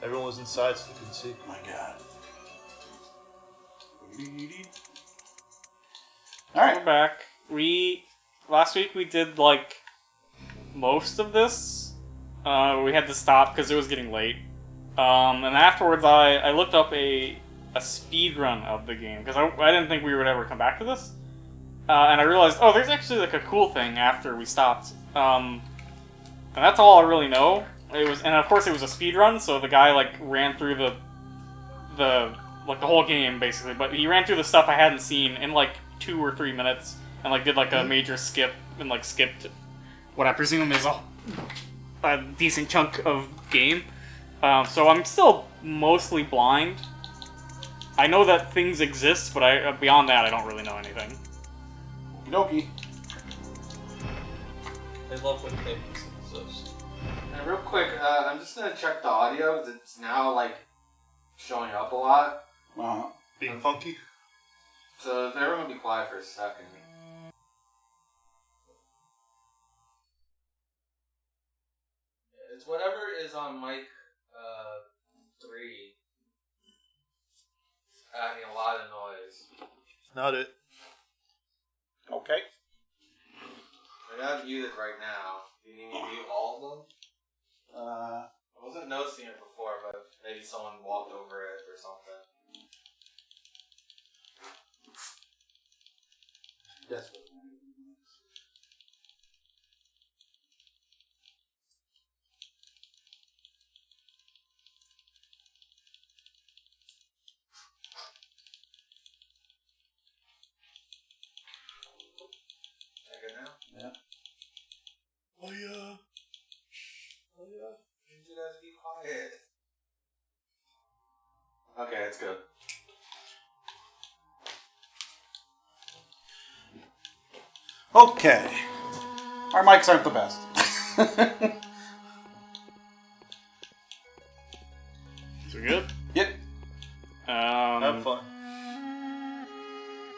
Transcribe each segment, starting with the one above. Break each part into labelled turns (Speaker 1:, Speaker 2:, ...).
Speaker 1: Everyone was inside, so they couldn't see.
Speaker 2: My God. Alright.
Speaker 3: We're back. Last week we did, like, most of this. We had to stop because it was getting late. And afterwards I looked up a speed run of the game, because I didn't think we would ever come back to this. And I realized, oh, there's actually, like, a cool thing after we stopped. And that's all I really know. And of course it was a speed run, so the guy, like, ran through the whole game, basically. But he ran through the stuff I hadn't seen in, like, 2 or 3 minutes, and, like, did, like, a major skip, and, like, skipped what I presume is a decent chunk of game. So I'm still mostly blind. I know that things exist, but beyond that, I don't really know anything.
Speaker 2: Okie
Speaker 4: I love when things exist.
Speaker 5: And real quick, I'm just gonna check the audio, because it's now, like, showing up a lot.
Speaker 2: Uh-huh.
Speaker 1: Being funky.
Speaker 5: So if everyone be quiet for a second. It's whatever is on mic 3. Adding a lot of noise.
Speaker 1: Not it.
Speaker 2: Okay.
Speaker 5: I got it muted right now. Do you need me to mute all of them? I wasn't noticing it before, but maybe someone walked over it or something.
Speaker 2: Yes.
Speaker 5: Good now?
Speaker 2: Yeah.
Speaker 1: Oh yeah.
Speaker 5: Oh yeah. You need to be quiet. Okay, it's good.
Speaker 2: Okay. Our mics aren't the best.
Speaker 3: Is it good?
Speaker 2: Yep.
Speaker 1: Have fun.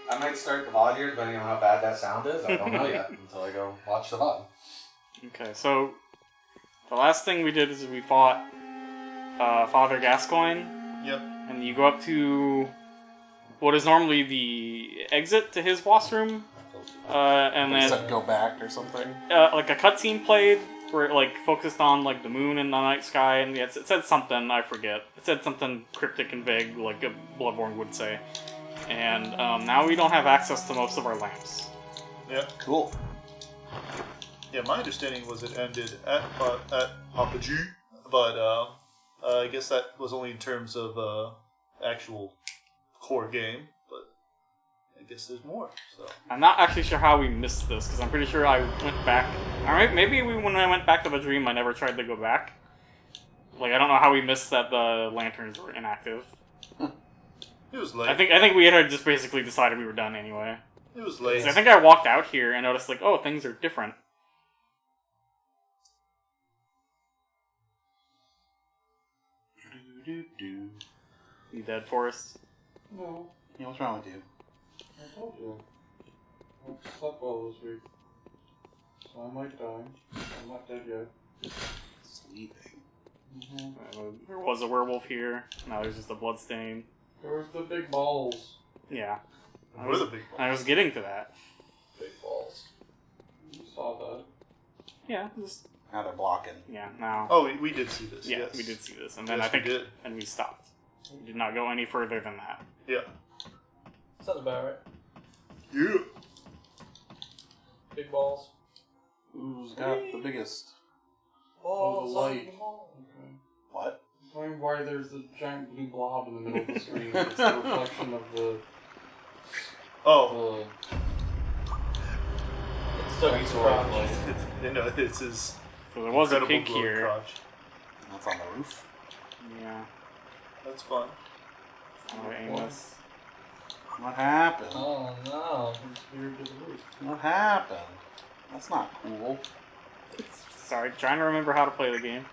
Speaker 5: I might start the VOD here, depending on how bad that sound is. I don't know yet until I go watch the VOD.
Speaker 3: Okay, so the last thing we did is we fought Father Gascoigne.
Speaker 1: Yep.
Speaker 3: And you go up to what is normally the exit to his boss room. And
Speaker 2: They
Speaker 3: then
Speaker 2: said go back or something.
Speaker 3: like a cutscene played where it like focused on like the moon and the night sky, and it said something, I forget. It said something cryptic and vague, like a Bloodborne would say. And now we don't have access to most of our lamps.
Speaker 1: Yeah.
Speaker 2: Cool.
Speaker 1: Yeah, my understanding was it ended at Hapaju, but I guess that was only in terms of actual core game. But I guess there's more. So
Speaker 3: I'm not actually sure how we missed this, because I'm pretty sure I went back. Alright, maybe when I went back to the dream, I never tried to go back. Like, I don't know how we missed that the lanterns were inactive.
Speaker 1: it was late.
Speaker 3: I think we had just basically decided we were done anyway.
Speaker 1: It was late.
Speaker 3: So I think I walked out here and noticed, like, oh, things are different. You dead, Forrest?
Speaker 4: No,
Speaker 2: Yeah, what's wrong with you?
Speaker 4: I told you. I slept well this week. So I might die. I'm not dead yet.
Speaker 2: Sleeping.
Speaker 3: There was a werewolf here. Now there's just a blood stain.
Speaker 4: There was the big balls.
Speaker 3: Yeah.
Speaker 1: What are the big ones?
Speaker 3: I was getting to that.
Speaker 4: Big balls. You saw that.
Speaker 3: Yeah, just...
Speaker 2: Now they're blocking.
Speaker 3: Yeah, now...
Speaker 1: Oh, we did see this.
Speaker 3: Yeah,
Speaker 1: yes.
Speaker 3: we did see this. And then
Speaker 1: Yes,
Speaker 3: I think...
Speaker 1: we did.
Speaker 3: And we stopped. We did not go any further than that.
Speaker 1: Yeah.
Speaker 4: Sounds about right.
Speaker 1: Yeah.
Speaker 4: Big balls.
Speaker 2: Who's got the biggest?
Speaker 4: Balls
Speaker 2: the
Speaker 4: on
Speaker 2: light.
Speaker 4: the wall. Okay.
Speaker 2: What?
Speaker 4: I'm wondering why there's a giant blue blob in the middle of the screen. It's the reflection of the...
Speaker 1: Oh.
Speaker 4: It's Dougie's crotch.
Speaker 1: You know, it's his
Speaker 3: So there was a
Speaker 1: incredible
Speaker 3: pig
Speaker 1: glowing
Speaker 3: here.
Speaker 1: crotch.
Speaker 2: That's on the roof.
Speaker 3: Yeah.
Speaker 1: That's fun.
Speaker 3: How do I aim this?
Speaker 2: What happened?
Speaker 4: Oh no. It's weird to the roof.
Speaker 2: What happened? That's not cool.
Speaker 3: Sorry, trying to remember how to play the game.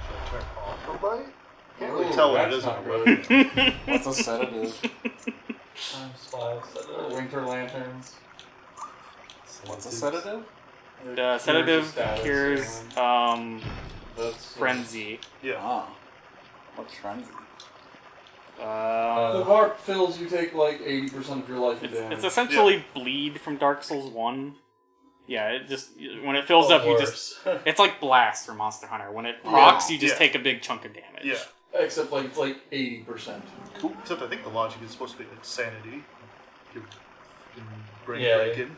Speaker 1: Should I turn off the light? Can't
Speaker 4: Ooh,
Speaker 1: really tell when it
Speaker 4: that's
Speaker 1: is
Speaker 4: not
Speaker 1: on
Speaker 4: good.
Speaker 1: the light.
Speaker 2: What's a sedative?
Speaker 4: Times 5. Winter lanterns.
Speaker 2: What's a sedative?
Speaker 3: Sedative
Speaker 4: Status,
Speaker 3: cures
Speaker 4: That's
Speaker 3: frenzy.
Speaker 1: Yeah.
Speaker 2: Ah. What's frenzy?
Speaker 4: The VARP fills, you take like 80% of your life damage.
Speaker 3: It's essentially bleed from Dark Souls 1. Yeah, it just when it fills up, you just it's like blast for Monster Hunter. When it procs, you just take a big chunk of damage.
Speaker 1: Yeah.
Speaker 4: Except like it's like 80%.
Speaker 1: Cool. Except I think the logic is supposed to be like sanity. Your brain
Speaker 6: Yeah.
Speaker 1: breaking.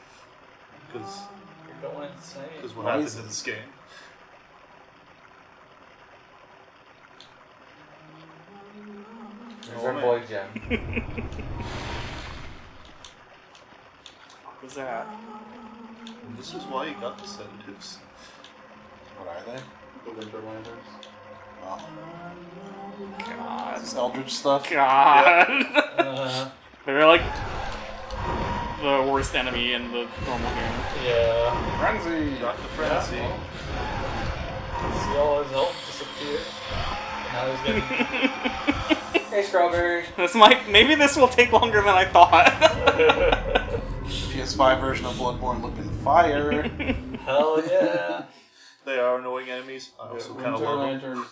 Speaker 1: Because
Speaker 6: You're going insane.
Speaker 1: what happens in this game.
Speaker 6: There's our boy Jen.
Speaker 3: What was that?
Speaker 1: And this is why you got the sedatives.
Speaker 2: What are they?
Speaker 4: The Winter Lanterns.
Speaker 2: Oh.
Speaker 3: God.
Speaker 2: Is this Eldritch stuff?
Speaker 3: God. They're like the worst enemy in the normal game.
Speaker 6: Yeah.
Speaker 2: Frenzy!
Speaker 1: Got the frenzy.
Speaker 6: See all his health disappear. And now he's getting. Hey, Strawberry.
Speaker 3: Maybe this will take longer than I thought.
Speaker 2: PS5 version of Bloodborne looking fire.
Speaker 6: Hell yeah.
Speaker 1: They are annoying enemies. I also kind of
Speaker 4: Winter
Speaker 1: love them.
Speaker 4: Lanterns.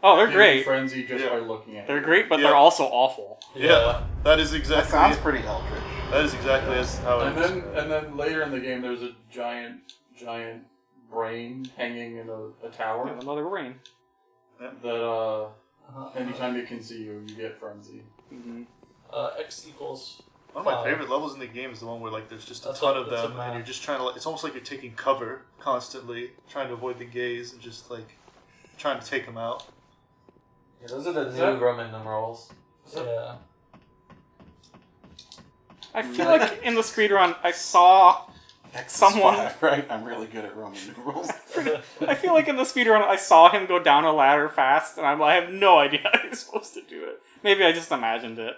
Speaker 3: Oh, they're
Speaker 4: give
Speaker 3: great.
Speaker 4: Frenzy just by looking at
Speaker 3: They're
Speaker 4: it.
Speaker 3: great, but
Speaker 1: Yeah.
Speaker 3: they're also awful.
Speaker 1: Yeah, that is
Speaker 2: That
Speaker 1: exactly.
Speaker 2: sounds pretty Eldritch.
Speaker 1: That is exactly how it is.
Speaker 4: And then later in the game, there's a giant brain hanging in a tower.
Speaker 3: Yeah, another brain.
Speaker 4: That anytime it can see you, you get Frenzy.
Speaker 3: Mm-hmm.
Speaker 6: X equals.
Speaker 1: One of my favorite levels in the game is the one where like there's just a
Speaker 6: That's
Speaker 1: ton
Speaker 6: a-
Speaker 1: of
Speaker 6: that's a
Speaker 1: them,
Speaker 6: map.
Speaker 1: and you're just trying to. It's almost like you're taking cover constantly, trying to avoid the gaze, and just like trying to take them out.
Speaker 6: Yeah, those are the
Speaker 4: Is
Speaker 6: new
Speaker 4: that-
Speaker 6: Roman numerals. Yeah.
Speaker 3: I feel like in the speedrun, I saw
Speaker 2: X is
Speaker 3: someone.
Speaker 2: 5, right? I'm really good at Roman numerals.
Speaker 3: I feel like in the speedrun, I saw him go down a ladder fast, and I have no idea how he's supposed to do it. Maybe I just imagined it.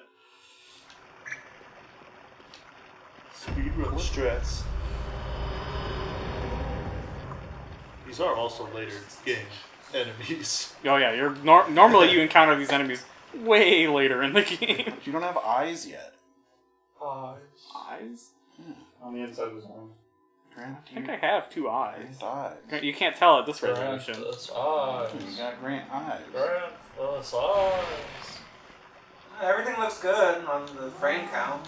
Speaker 1: Speedrun strats. These are also later game enemies.
Speaker 3: Oh yeah, you're normally you encounter these enemies way later in the game.
Speaker 2: You don't have eyes yet.
Speaker 3: Eyes?
Speaker 4: On the inside of his arm.
Speaker 2: Grant,
Speaker 3: I think I have 2 eyes.
Speaker 2: eyes.
Speaker 3: You can't tell at this
Speaker 6: Grant
Speaker 3: resolution.
Speaker 6: us eyes.
Speaker 2: You got Grant eyes.
Speaker 6: Grant us eyes.
Speaker 5: Everything looks good on the frame count.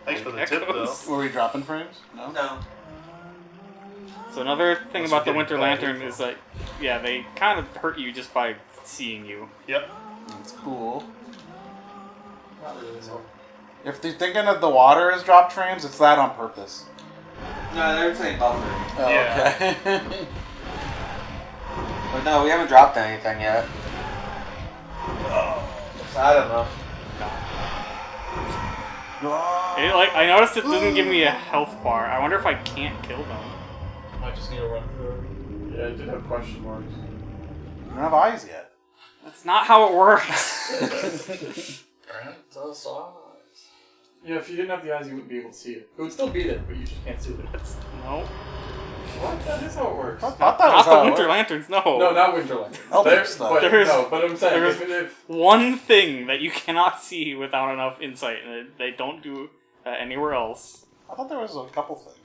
Speaker 1: Thanks for the tip, though.
Speaker 3: Echoes.
Speaker 2: Were we dropping frames? No?
Speaker 5: No.
Speaker 3: So another thing
Speaker 1: Unless
Speaker 3: about the
Speaker 1: you're
Speaker 3: Winter
Speaker 1: getting
Speaker 3: Lantern is that, yeah, they kind of hurt you just by seeing you.
Speaker 1: Yep.
Speaker 2: That's cool.
Speaker 4: Not really. No.
Speaker 2: If they're thinking of the water as dropped frames, it's that on purpose.
Speaker 5: No, they're saying buffer.
Speaker 2: Oh,
Speaker 1: Yeah.
Speaker 2: okay.
Speaker 5: But no, we haven't dropped anything yet. So I don't know.
Speaker 3: I noticed it doesn't give me a health bar. I wonder if I can't kill them.
Speaker 6: I just need to run through.
Speaker 4: Yeah, it did have question marks.
Speaker 2: You don't have eyes yet.
Speaker 3: That's not how it works.
Speaker 6: Grant us eyes.
Speaker 4: Yeah, if you didn't have the eyes, you wouldn't be able to see it. It would still be there, but you just can't see it.
Speaker 3: No.
Speaker 4: What? That is how it works.
Speaker 2: I thought that
Speaker 3: Not
Speaker 2: was
Speaker 3: the
Speaker 2: how it
Speaker 3: Winter
Speaker 2: worked.
Speaker 3: Lanterns, no.
Speaker 4: No, not Winterland.
Speaker 2: Eldritch stuff.
Speaker 4: But,
Speaker 3: There's-
Speaker 4: no, but I'm saying,
Speaker 3: there's-
Speaker 4: if
Speaker 3: One thing that you cannot see without enough insight, and they don't do anywhere else.
Speaker 2: I thought there was a couple things.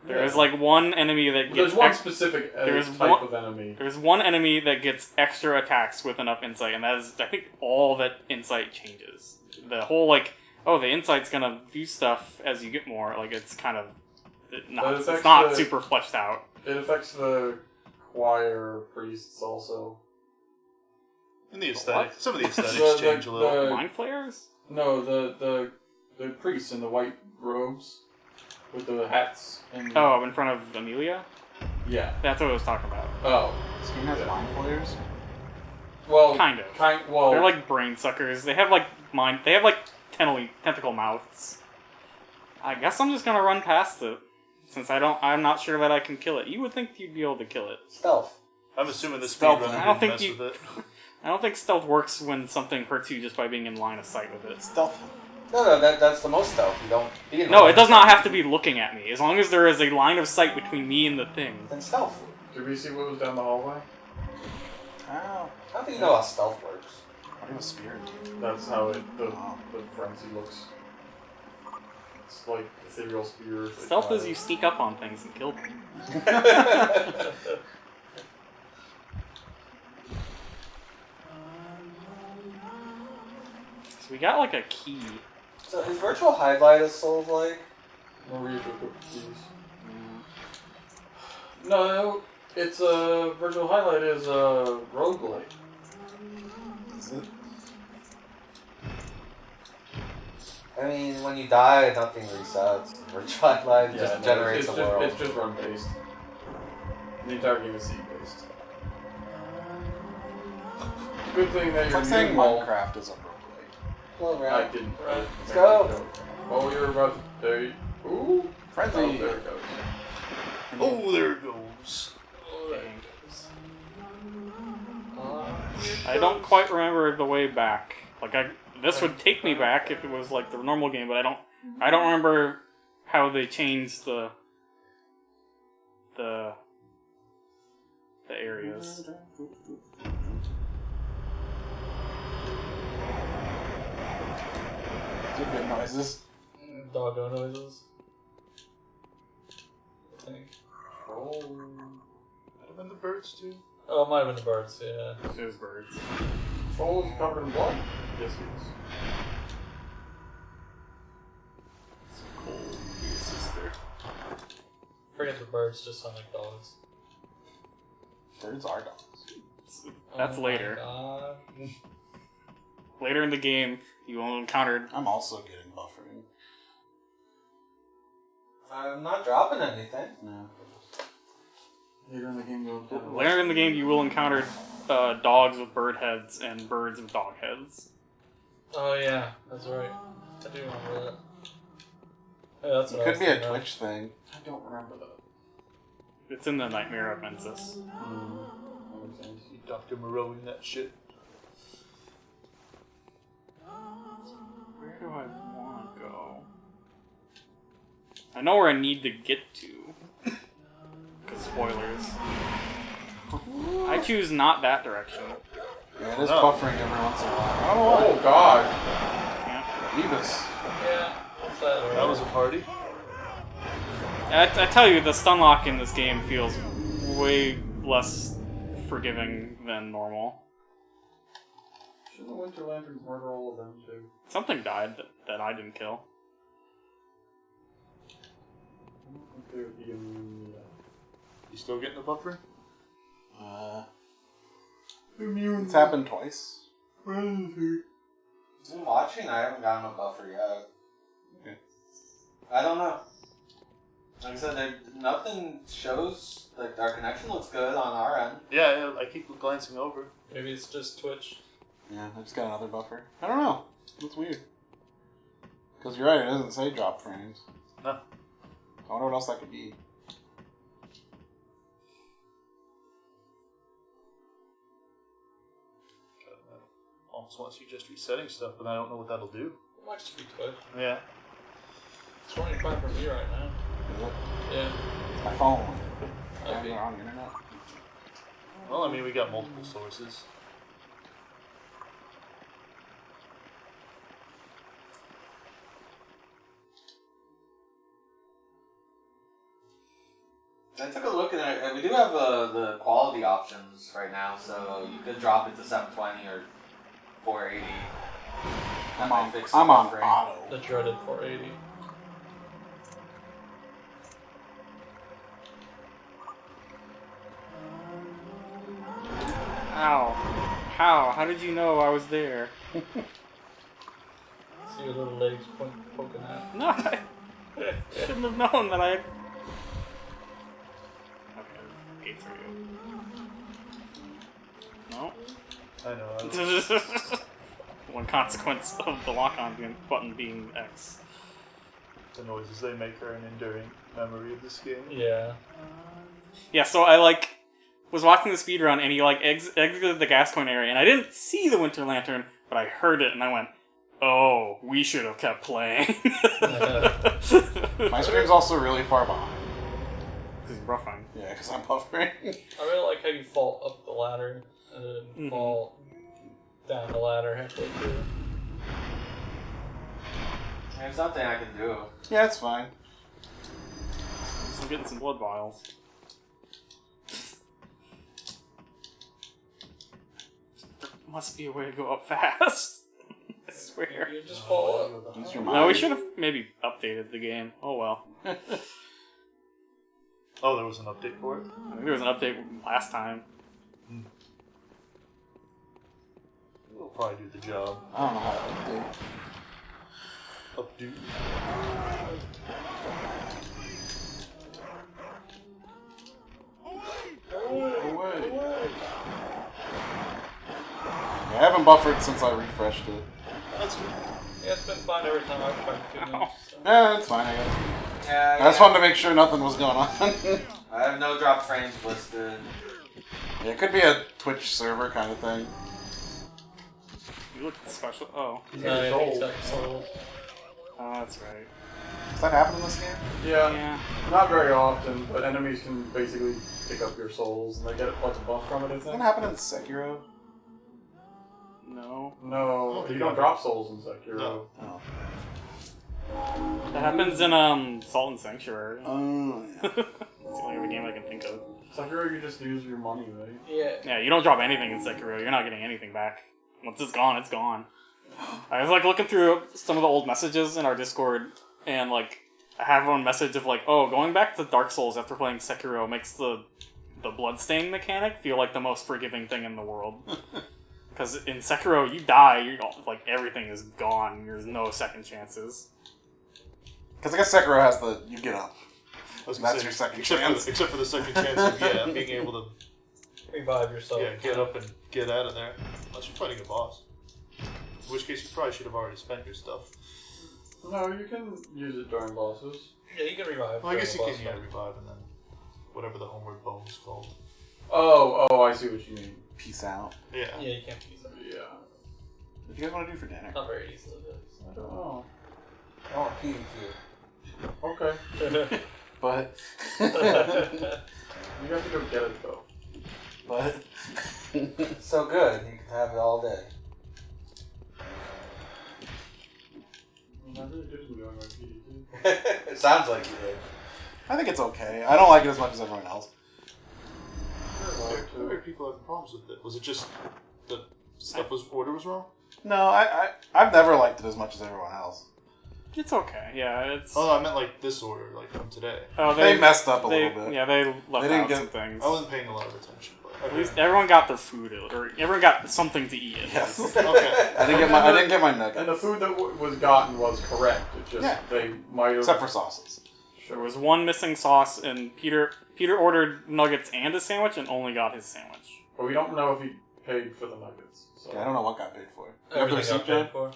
Speaker 3: There is like one enemy that gets
Speaker 4: there's one specific
Speaker 3: there's
Speaker 4: type
Speaker 3: one-
Speaker 4: of enemy.
Speaker 3: there's one enemy that gets extra attacks with enough insight, and that is, I think, all that insight changes. The whole like, oh, the insight's gonna do stuff as you get more. Like it's kind of
Speaker 4: But
Speaker 3: it's
Speaker 4: affects
Speaker 3: not
Speaker 4: the-
Speaker 3: super fleshed out.
Speaker 4: It affects the choir priests also.
Speaker 1: And the aesthetic. Some of the aesthetics
Speaker 4: The-
Speaker 1: change a little.
Speaker 3: Mind flayers?
Speaker 4: No, the priests in the white robes with the hats and
Speaker 3: Oh, in front of Amelia?
Speaker 4: yeah.
Speaker 3: That's what I was talking about.
Speaker 4: Oh,
Speaker 2: This game has mind flayers?
Speaker 4: well,
Speaker 3: Kind of.
Speaker 4: well,
Speaker 3: They're like brain suckers. They have like mind. They have like tentacle mouths. I guess I'm just gonna run past it, since I'm not sure that I can kill it. You would think you'd be able to kill it.
Speaker 5: Stealth.
Speaker 1: I'm assuming the
Speaker 2: Stealth.
Speaker 1: speedrunner
Speaker 3: I don't
Speaker 1: didn't
Speaker 3: think
Speaker 1: mess with it.
Speaker 3: I don't think stealth works when something hurts you just by being in line of sight with it.
Speaker 2: Stealth.
Speaker 5: No, that's the most stealth. You don't be in
Speaker 3: No,
Speaker 5: line
Speaker 3: it does
Speaker 5: of
Speaker 3: not
Speaker 5: sight.
Speaker 3: have to be looking at me. As long as there is a line of sight between me and the thing.
Speaker 5: Then stealth.
Speaker 4: did we see what was down the hallway?
Speaker 2: Ow.
Speaker 5: How do you know how stealth works?
Speaker 2: What do you spear?
Speaker 4: That's how the frenzy looks. It's like ethereal spears.
Speaker 3: Stealth is you sneak up on things and kill them. got like a key.
Speaker 5: So is virtual highlight a Souls-like?
Speaker 4: I'll read your cookies. No, it's a virtual highlight is a roguelike.
Speaker 2: Is it?
Speaker 5: I mean, when you die, nothing resets. Virtual highlight just generates a world.
Speaker 4: It's just run based. The entire game is seed based. Good thing that
Speaker 2: It's
Speaker 4: you're
Speaker 2: like saying
Speaker 4: using all.
Speaker 2: Minecraft is a roguelike.
Speaker 5: Well,
Speaker 4: I
Speaker 5: right.
Speaker 4: didn't.
Speaker 5: Let's go.
Speaker 4: Oh, you're about to. There you. Ooh.
Speaker 2: Frenzy.
Speaker 4: Oh, there it goes.
Speaker 1: Oh, there it goes.
Speaker 3: I don't quite remember the way back. Like this would take me back if it was like the normal game, but I don't remember how they changed the areas.
Speaker 2: Good noises.
Speaker 6: Doggo noises. I think.
Speaker 1: Oh. Might have been the birds too.
Speaker 6: Oh, it might have been the birds, yeah.
Speaker 3: It was birds.
Speaker 4: Soul is covered in blood. Yes, it is.
Speaker 1: Cold sister.
Speaker 6: Forget the birds, just sound like dogs.
Speaker 2: Birds are dogs.
Speaker 3: That's
Speaker 6: Oh my
Speaker 3: later.
Speaker 6: God.
Speaker 3: Later in the game, you will encounter.
Speaker 2: I'm also getting buffering.
Speaker 5: I'm not dropping anything.
Speaker 2: No.
Speaker 4: Later in the game, you'll
Speaker 3: Later in the game, you will encounter dogs with bird heads and birds with dog heads.
Speaker 6: Oh yeah, that's right. I do remember that. Yeah, that's
Speaker 2: It
Speaker 6: what I
Speaker 2: could
Speaker 6: was
Speaker 2: be a
Speaker 6: thinking of.
Speaker 2: Twitch thing.
Speaker 4: I don't remember that.
Speaker 3: It's in the Nightmare of Mensis.
Speaker 4: That makes sense.
Speaker 1: You Dr. Moreauing that shit.
Speaker 3: Where do I want to go? I know where I need to get to. Because spoilers. I choose not that direction.
Speaker 2: Yeah, it is
Speaker 1: No.
Speaker 2: buffering every once in a while. I don't know
Speaker 4: Oh God!
Speaker 3: Yeah.
Speaker 2: why. Beavis.
Speaker 6: Yeah, what's that?
Speaker 1: That was a party.
Speaker 3: I tell you, the stun lock in this game feels way less forgiving than normal.
Speaker 4: Shouldn't the Winter Lanterns murder all of them too?
Speaker 3: Something died that I didn't kill.
Speaker 4: I don't think they would be immune yet.
Speaker 1: You still getting the buffer?
Speaker 2: It's happened twice.
Speaker 5: I'm watching. I haven't gotten a buffer yet.
Speaker 2: Okay.
Speaker 5: I don't know. Like I said, nothing shows. Like our connection looks good on our end.
Speaker 1: Yeah, I keep glancing over.
Speaker 6: Maybe it's just Twitch.
Speaker 2: Yeah, I just got another buffer. I don't know. That's weird. Because you're right, it doesn't say drop frames.
Speaker 1: No.
Speaker 2: I wonder what else that could be.
Speaker 1: Almost wants you just resetting stuff, but I don't know what that'll do.
Speaker 6: It might just be Twitch.
Speaker 1: Yeah.
Speaker 6: It's 25 for me right now.
Speaker 2: Is it?
Speaker 6: Yeah.
Speaker 2: My phone.
Speaker 6: Might
Speaker 2: I'm
Speaker 6: be.
Speaker 2: on the internet.
Speaker 1: Well, I mean, we got multiple sources.
Speaker 5: I took a look at it, and we do have the quality options right now, so you could drop it to 720 or 480.
Speaker 2: I'm
Speaker 5: might
Speaker 2: on,
Speaker 5: fix the
Speaker 2: I'm on
Speaker 5: buffering.
Speaker 2: auto.
Speaker 6: The dreaded 480.
Speaker 3: Ow. How? How did you know I was there?
Speaker 6: See your little legs poking out.
Speaker 3: No, I shouldn't have known that I... Okay, gate for you. No?
Speaker 1: I know.
Speaker 3: One consequence of the lock-on button being X.
Speaker 1: The noises they make are an enduring memory of this game.
Speaker 6: Yeah.
Speaker 3: Yeah, so I, was watching the speedrun, and he, exited the gas coin area, and I didn't see the Winter Lantern, but I heard it, and I went, oh, we should have kept playing.
Speaker 2: My screen's also really far behind.
Speaker 3: This is roughing.
Speaker 2: Yeah, because I'm buffering.
Speaker 6: I really like how you fall up the ladder and then fall down the ladder halfway through.
Speaker 5: There's nothing I can do.
Speaker 2: Yeah, it's fine.
Speaker 3: I'm getting some blood vials. There must be a way to go up fast. I swear.
Speaker 6: You just fall up.
Speaker 2: Use your
Speaker 3: No,
Speaker 2: mind.
Speaker 3: we should have maybe updated the game. Oh well.
Speaker 1: Oh, there was an update for it?
Speaker 3: I think there was an update last time.
Speaker 1: It'll probably do the job.
Speaker 2: I don't know how to update.
Speaker 1: Updo.
Speaker 2: Away. I haven't buffered since I refreshed it.
Speaker 1: That's good.
Speaker 6: Yeah, it's been fine every time I've tried to do this. So.
Speaker 2: Yeah, it's fine, I guess.
Speaker 5: Yeah,
Speaker 2: I just wanted to make sure nothing was going on.
Speaker 5: I have no drop frames listed.
Speaker 2: Yeah, it could be a Twitch server kind of thing.
Speaker 3: You look special. Oh.
Speaker 6: No, I think it's got sold.
Speaker 3: Oh, that's right.
Speaker 2: Does that happen in this game?
Speaker 4: Yeah,
Speaker 3: Yeah.
Speaker 4: not very often, but enemies can basically pick up your souls, and they get like a buff from it, I
Speaker 2: Does that
Speaker 4: think.
Speaker 2: happen in Sekiro?
Speaker 3: No.
Speaker 4: No, you don't drop souls in Sekiro.
Speaker 1: No.
Speaker 2: Oh.
Speaker 3: That happens in Salt and Sanctuary.
Speaker 2: Oh, yeah.
Speaker 3: It's the only other game I can think of.
Speaker 4: Sekiro, you just use your money, right?
Speaker 6: Yeah.
Speaker 3: Yeah, you don't drop anything in Sekiro. You're not getting anything back. Once it's gone, it's gone. I was like looking through some of the old messages in our Discord, and like I have one message of like, oh, going back to Dark Souls after playing Sekiro makes the bloodstain mechanic feel like the most forgiving thing in the world. Because in Sekiro, you die, like everything is gone. There's no second chances.
Speaker 2: Because I guess Sekiro has the you get up.
Speaker 1: I was
Speaker 2: That's
Speaker 1: gonna say,
Speaker 2: your second
Speaker 1: except
Speaker 2: chance.
Speaker 1: except for the second chance of, being able to
Speaker 6: Revive yourself.
Speaker 1: get up and get out of there. Unless you're fighting a boss. In which case, you probably should have already spent your stuff.
Speaker 4: No, you can use it during bosses.
Speaker 6: Yeah, you can revive.
Speaker 1: Well, I guess you
Speaker 6: during
Speaker 1: can,
Speaker 6: the boss
Speaker 1: revive and then whatever the homeward bone is called.
Speaker 4: Oh, I see what you mean.
Speaker 2: Peace out.
Speaker 1: Yeah.
Speaker 6: fight. Yeah, you can't use it.
Speaker 4: Yeah.
Speaker 2: What do you guys want to do for dinner?
Speaker 6: Not very easily.
Speaker 4: I don't know.
Speaker 5: I want to pee too.
Speaker 4: Okay.
Speaker 2: But,
Speaker 4: You have to go get it, though.
Speaker 2: but,
Speaker 5: It's so good, you can have it all day.
Speaker 4: I really did enjoy my PDT.
Speaker 5: It sounds like you did.
Speaker 2: I think it's okay. I don't like it as much as everyone else.
Speaker 1: How many people have problems with it? Was it just the order was wrong?
Speaker 2: No, I've never liked it as much as everyone else.
Speaker 3: It's okay. Yeah, it's.
Speaker 1: Oh, no, I meant like this order, like from today.
Speaker 3: Oh,
Speaker 2: They messed up a
Speaker 3: they-
Speaker 2: little bit.
Speaker 3: Yeah, they left
Speaker 2: They didn't
Speaker 3: out
Speaker 2: get-
Speaker 3: some things.
Speaker 1: I wasn't paying a lot of attention, but
Speaker 3: At least everyone got their food, or everyone got something to eat.
Speaker 2: Yes.
Speaker 1: okay.
Speaker 2: I didn't get my nugget.
Speaker 4: And the food that was gotten was correct. It just,
Speaker 2: Yeah.
Speaker 4: they might have...
Speaker 2: Except for sauces.
Speaker 3: There was one missing sauce, and Peter ordered nuggets and a sandwich, and only got his sandwich.
Speaker 4: But we don't know if he paid for the nuggets. So.
Speaker 2: Okay, I don't know what got paid for. You have the
Speaker 6: Everything
Speaker 2: receipt,
Speaker 6: got paid
Speaker 2: John?
Speaker 6: for.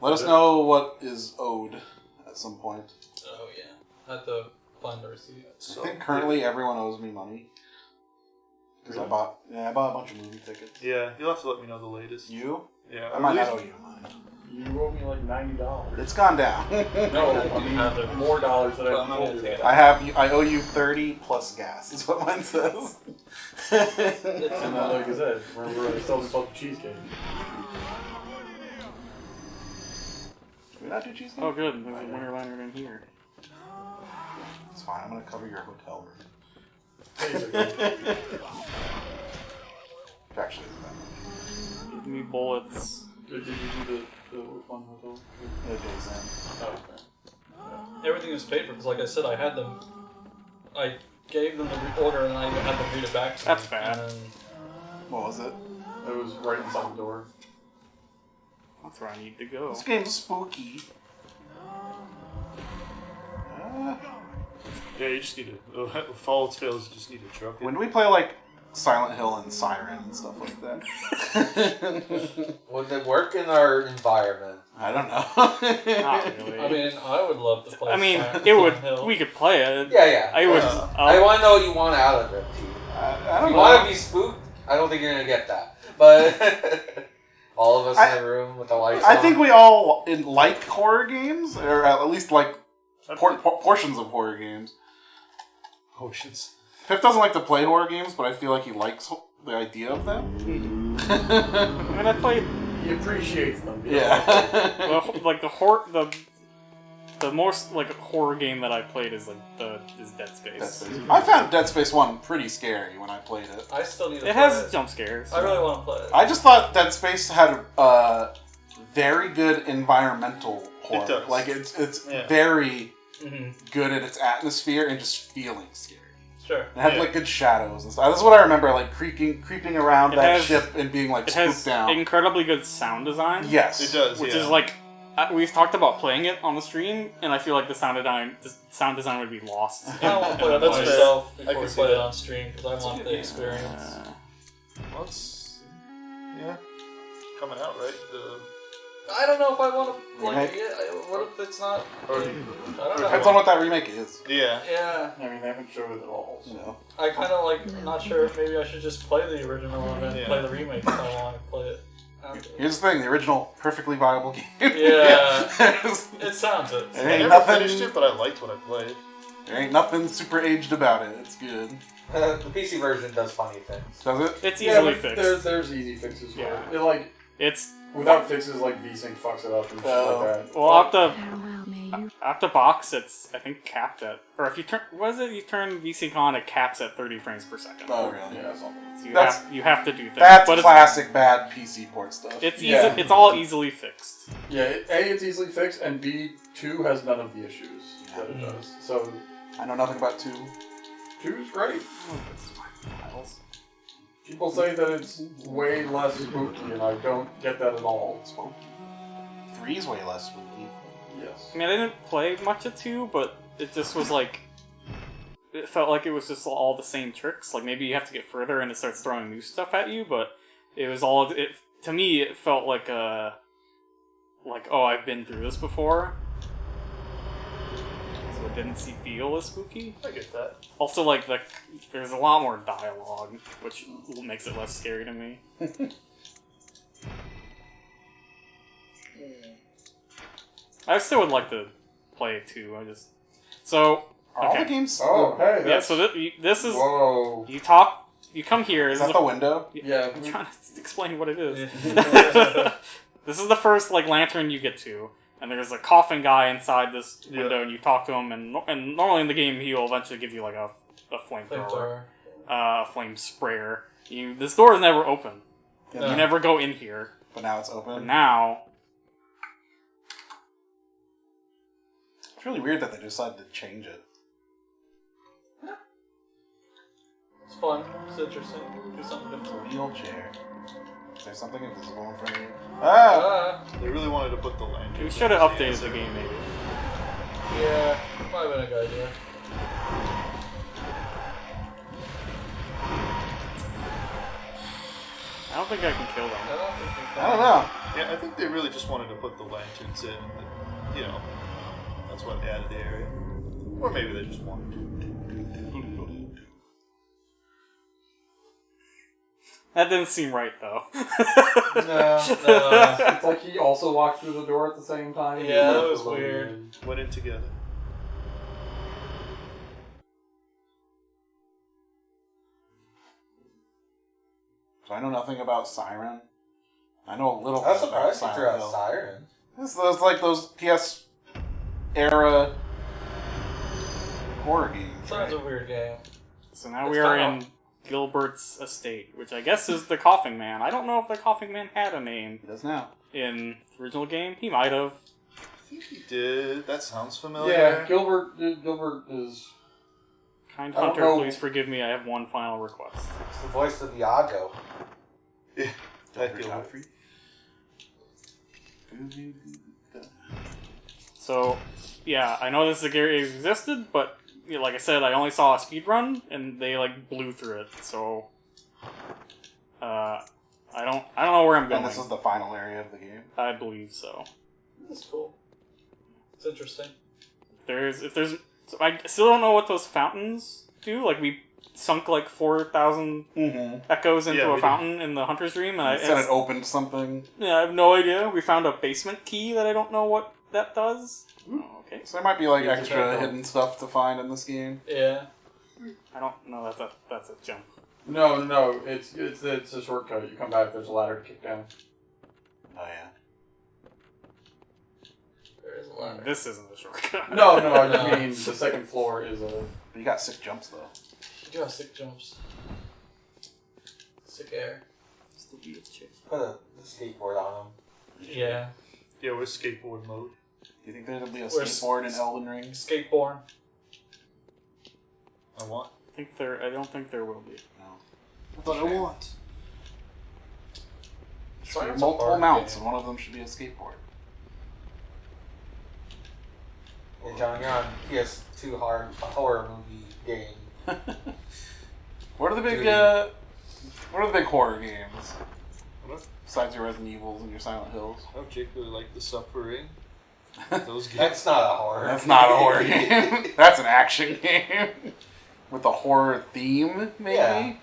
Speaker 2: Let us know what is owed at some point.
Speaker 6: Oh yeah. I have to find the receipt.
Speaker 2: I think currently everyone owes me money. Because I bought a bunch of movie tickets.
Speaker 1: Yeah, you'll have to let me know the latest.
Speaker 2: You?
Speaker 1: Yeah,
Speaker 2: I might not owe you mine.
Speaker 4: You owe me like $90.
Speaker 2: It's gone down.
Speaker 4: No, I mean more dollars than
Speaker 6: Well,
Speaker 4: I
Speaker 6: I'm not
Speaker 4: told
Speaker 6: gonna
Speaker 4: you.
Speaker 6: take it.
Speaker 2: I owe you 30 plus gas. Is what mine says.
Speaker 4: And like I said, we're still supposed to cheesecake.
Speaker 2: Can we not do cheesecake?
Speaker 3: Oh, good. There's a winter liner in here.
Speaker 2: It's fine. I'm gonna cover your hotel room.
Speaker 4: Basically.
Speaker 2: Actually, isn't that much.
Speaker 3: Give me bullets.
Speaker 4: Did you do the which one hotel?
Speaker 2: No days in.
Speaker 4: Oh, okay.
Speaker 6: Everything was paid for because, like I said, I had them. I gave them the order and I even had them read it back to
Speaker 3: That's
Speaker 6: me.
Speaker 3: bad.
Speaker 6: And then
Speaker 2: What was it?
Speaker 4: It was right inside the door.
Speaker 3: That's where I need to go.
Speaker 2: This game's spooky.
Speaker 1: Yeah, you just need to. If all else fails, you just need to truck it.
Speaker 2: When do we play like Silent Hill and Siren and stuff like that?
Speaker 5: Would it work in our environment?
Speaker 2: I don't know.
Speaker 3: Not really.
Speaker 6: I mean, I would love to play.
Speaker 3: I mean,
Speaker 6: Silent
Speaker 3: it would.
Speaker 6: Hill.
Speaker 3: We could play it.
Speaker 5: Yeah, yeah.
Speaker 3: I would.
Speaker 5: I want to know what you want out of it, too.
Speaker 2: I don't
Speaker 5: You
Speaker 2: know.
Speaker 5: want to be spooked? I don't think you're going to get that. But all of us in a room with the lights
Speaker 2: I
Speaker 5: on.
Speaker 2: think we all like horror games, or at least like portions of horror games.
Speaker 1: Potions.
Speaker 2: Piff doesn't like to play horror games, but I feel like he likes the idea of them.
Speaker 3: I mean, I played
Speaker 4: He appreciates them.
Speaker 2: Yeah.
Speaker 3: the most like horror game that I played is is Dead Space.
Speaker 2: Dead Space. I found Dead Space 1 pretty scary when I played it.
Speaker 6: I still need to
Speaker 3: It
Speaker 6: play
Speaker 3: has
Speaker 6: it.
Speaker 3: jump scares.
Speaker 6: I really want to play it.
Speaker 2: I just thought Dead Space had very good environmental horror.
Speaker 1: It does.
Speaker 2: Like it's
Speaker 1: Yeah.
Speaker 2: very
Speaker 6: Mm-hmm.
Speaker 2: good at its atmosphere and just feeling scary.
Speaker 6: Sure.
Speaker 2: It had
Speaker 1: Yeah.
Speaker 2: like good shadows and stuff. This is what I remember, like creeping around
Speaker 3: It
Speaker 2: that
Speaker 3: has-
Speaker 2: ship and being like
Speaker 3: It
Speaker 2: spooked
Speaker 3: has
Speaker 2: down.
Speaker 3: incredibly good sound design.
Speaker 2: Yes,
Speaker 1: It does,
Speaker 3: Which
Speaker 1: yeah.
Speaker 3: is like, we've talked about playing it on the stream, and I feel like the sound design would be lost.
Speaker 6: I kind of want to play it
Speaker 1: That's
Speaker 6: by
Speaker 1: fair.
Speaker 6: myself
Speaker 1: I
Speaker 6: before
Speaker 1: can
Speaker 6: we
Speaker 1: see
Speaker 6: play it
Speaker 1: that.
Speaker 6: on stream because I want the experience.
Speaker 1: Well, it's coming out, right?
Speaker 6: I don't know if I want to like.
Speaker 2: Remake?
Speaker 6: Yeah, what if it's not?
Speaker 1: Or-
Speaker 6: I don't know.
Speaker 2: depends on what that remake is.
Speaker 1: Yeah.
Speaker 6: Yeah,
Speaker 4: I mean, they haven't showed it at all.
Speaker 2: You
Speaker 4: So.
Speaker 2: know,
Speaker 6: I kind of like. I'm not sure if maybe I should just play the original and then
Speaker 1: Yeah.
Speaker 6: play the remake if I want to play it. After.
Speaker 2: here's the thing: the original, perfectly viable game.
Speaker 6: Yeah.
Speaker 2: There's-
Speaker 6: It sounds it.
Speaker 2: There
Speaker 1: I
Speaker 2: ain't
Speaker 1: never
Speaker 2: nothing.
Speaker 1: finished it, but I liked what I played.
Speaker 2: There ain't nothing super aged about it. It's good.
Speaker 5: The PC version does funny things.
Speaker 2: Does it?
Speaker 3: It's
Speaker 4: Yeah,
Speaker 3: easily
Speaker 4: but
Speaker 3: fixed.
Speaker 4: there's easy fixes for
Speaker 3: Yeah.
Speaker 4: it. Like,
Speaker 3: It's
Speaker 4: without fixes, like VSync fucks it up and shit
Speaker 2: Oh.
Speaker 4: like that.
Speaker 3: well out
Speaker 7: Farewell, may you
Speaker 3: the box. It's I think capped at, or if you turn you turn VSync on, it caps at 30 frames per second.
Speaker 2: Oh, really?
Speaker 4: Yeah, something.
Speaker 3: So
Speaker 2: That's-
Speaker 3: you have to do things.
Speaker 2: That's
Speaker 3: but
Speaker 2: classic bad PC port stuff.
Speaker 3: it's
Speaker 4: Yeah.
Speaker 3: it's all easily fixed.
Speaker 4: Yeah, it's easily fixed, and B2 has none of the issues that it does. So
Speaker 2: I know nothing about 2.
Speaker 4: 2's great.
Speaker 3: Files.
Speaker 4: People say that it's way less spooky, and I don't get that at all.
Speaker 2: 3's way less spooky.
Speaker 4: Yes.
Speaker 3: I mean, I didn't play much of 2, but it just was like... It felt like it was just all the same tricks. Like, maybe you have to get further and it starts throwing new stuff at you, but it was all... To me, it felt like oh, I've been through this before. So it didn't feel as spooky.
Speaker 1: I get that.
Speaker 3: Also, like, there's a lot more dialogue, which makes it less scary to me. I still would like to play it too. So
Speaker 2: Are all
Speaker 3: okay.
Speaker 2: the games?
Speaker 4: Oh, hey,
Speaker 3: Yeah,
Speaker 4: that's...
Speaker 3: so this is
Speaker 4: Whoa.
Speaker 3: you come here.
Speaker 2: Is
Speaker 3: This
Speaker 2: that
Speaker 3: is
Speaker 2: the window?
Speaker 4: Yeah.
Speaker 3: I'm trying to explain what it is. This is the first like lantern you get to, and there's a coughing guy inside this window, and you talk to him, and normally in the game he will eventually give you like a flamethrower, a flame sprayer. This door is never open.
Speaker 2: Yeah.
Speaker 3: You never go in here.
Speaker 2: But now it's
Speaker 3: But
Speaker 2: open.
Speaker 3: now,
Speaker 2: It's really weird that they decided to change it.
Speaker 6: It's fun. It's interesting. Do something different.
Speaker 2: Wheelchair. Is there something invisible in front of you? Ah!
Speaker 1: They really wanted to put the lantern.
Speaker 3: we should have updated the game maybe.
Speaker 6: Yeah, might have been a good idea.
Speaker 3: I don't think I can kill them.
Speaker 6: I don't think we can.
Speaker 2: I don't know.
Speaker 1: Yeah, I think they really just wanted to put the lanterns in. But, you know, that's why they added the area. Or maybe they just wanted to.
Speaker 3: That didn't seem right though.
Speaker 6: No.
Speaker 4: It's like he also walked through the door at the same time.
Speaker 6: Yeah, that was weird.
Speaker 1: Went in together.
Speaker 2: So I know nothing about Siren. I know a little
Speaker 5: I was
Speaker 2: bit about
Speaker 5: surprised you threw
Speaker 2: Siren.
Speaker 5: out
Speaker 2: Though.
Speaker 5: Siren.
Speaker 2: It's like those PS era horror games.
Speaker 6: Siren's
Speaker 2: Right?
Speaker 6: a weird game.
Speaker 3: So now
Speaker 6: It's
Speaker 3: we are
Speaker 6: kinda-
Speaker 3: in Gilbert's estate, which I guess is the Coughing Man. I don't know if the Coughing Man had a name
Speaker 2: He does now.
Speaker 3: in the original game. He might have.
Speaker 1: I think he did. That sounds familiar.
Speaker 4: Yeah, Gilbert is...
Speaker 3: Kind
Speaker 4: I don't
Speaker 3: Hunter,
Speaker 4: know.
Speaker 3: please forgive me. I have one final request.
Speaker 5: It's the voice of Iago.
Speaker 1: Yeah. I
Speaker 2: Gilbert
Speaker 1: feel
Speaker 2: Godfrey.
Speaker 3: So, yeah, I know this area existed, but you know, like I said, I only saw a speed run, and they like blew through it. So, I don't know where I'm going.
Speaker 2: And this is the final area of the game.
Speaker 3: I believe so.
Speaker 6: That's cool. It's interesting.
Speaker 3: If there's, so I still don't know what those fountains do. Like we sunk like 4,000
Speaker 2: Mm-hmm.
Speaker 3: echoes into
Speaker 1: Yeah, we
Speaker 3: a
Speaker 1: did.
Speaker 3: fountain in the Hunter's Dream, and
Speaker 2: Said it opened something.
Speaker 3: yeah, I have no idea. We found a basement key that I don't know what that does. Oh, okay,
Speaker 2: So there might be like
Speaker 6: Yeah,
Speaker 2: extra
Speaker 6: check out.
Speaker 2: hidden stuff to find in this game.
Speaker 6: Yeah.
Speaker 3: I don't know. That's a jump.
Speaker 4: No, it's a shortcut. You come back, there's a ladder to kick down.
Speaker 2: Oh yeah.
Speaker 6: There is a ladder.
Speaker 3: This isn't a shortcut.
Speaker 4: No, I
Speaker 6: No.
Speaker 4: mean the second floor is a...
Speaker 2: But you got sick jumps though.
Speaker 6: You got sick jumps. Sick air.
Speaker 3: It's the weird chick.
Speaker 5: Put the skateboard on him.
Speaker 6: Yeah.
Speaker 1: Yeah, we're skateboard mode.
Speaker 2: Do you think there'll be a
Speaker 6: Where's-
Speaker 2: skateboard in Elden Ring?
Speaker 6: Skateboard.
Speaker 1: I want.
Speaker 3: I don't think there will be.
Speaker 2: No.
Speaker 1: But I want.
Speaker 2: Should be
Speaker 6: It's a
Speaker 2: multiple
Speaker 6: hard
Speaker 2: mounts,
Speaker 6: game.
Speaker 2: and one of them should be a skateboard.
Speaker 5: Hey John, you're on PS2 horror movie game.
Speaker 2: What are the big
Speaker 5: Dude.
Speaker 2: What are the big horror games?
Speaker 1: What?
Speaker 2: Besides your Resident Evils and your Silent Hills.
Speaker 1: I particularly like The Suffering. Those games.
Speaker 5: That's not a horror.
Speaker 2: That's not a horror game. That's an action game. With a horror theme, maybe?
Speaker 5: Yeah.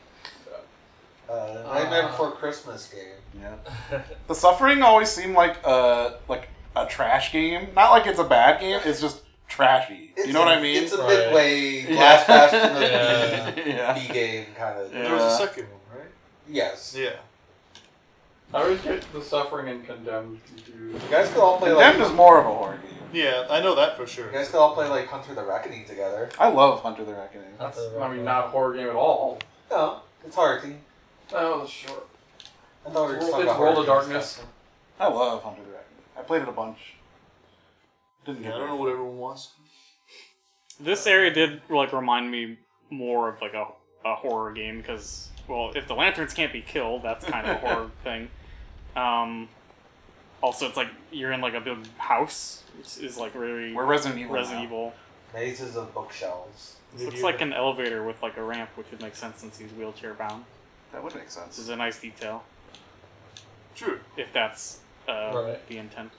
Speaker 5: Nightmare Before Christmas game.
Speaker 2: Yeah. The Suffering always seemed like a trash game. Not like it's a bad game, it's just trashy. You know what I mean?
Speaker 5: It's a
Speaker 6: Right.
Speaker 5: midway Glass Bastion of
Speaker 6: Yeah.
Speaker 2: Yeah.
Speaker 5: B game kind of.
Speaker 2: Yeah.
Speaker 1: There was a second one, right?
Speaker 5: Yes.
Speaker 1: Yeah.
Speaker 4: I always get The Suffering and Condemned confused.
Speaker 5: You guys could all play
Speaker 2: Condemned
Speaker 5: like.
Speaker 2: is more of a horror game.
Speaker 1: Yeah, I know that for sure.
Speaker 5: You guys could all play like Hunter the Reckoning together.
Speaker 2: I love Hunter the Reckoning.
Speaker 4: I mean, not a horror game at all.
Speaker 5: No, it's horror team.
Speaker 4: Oh, sure.
Speaker 5: I thought we were just
Speaker 4: It's
Speaker 5: talking about
Speaker 4: World
Speaker 5: horror
Speaker 4: of
Speaker 5: games,
Speaker 4: Darkness.
Speaker 5: custom.
Speaker 2: I love Hunter the Reckoning. I played it a bunch. Didn't
Speaker 1: Yeah,
Speaker 2: get
Speaker 1: I don't know
Speaker 2: very
Speaker 1: what everyone wants.
Speaker 3: This area did like remind me more of like a horror game because, well, if the lanterns can't be killed, that's kind of a horror thing. Also, it's like you're in like a big house, which is like really
Speaker 2: We're Resident Evil.
Speaker 3: Resident
Speaker 2: now.
Speaker 3: Evil.
Speaker 5: Mazes of bookshelves.
Speaker 3: So it's like an elevator with like a ramp, which would make sense since he's wheelchair bound.
Speaker 2: That would make
Speaker 3: This
Speaker 2: sense.
Speaker 3: is a nice detail,
Speaker 1: True.
Speaker 3: if that's
Speaker 6: Right.
Speaker 3: the intent.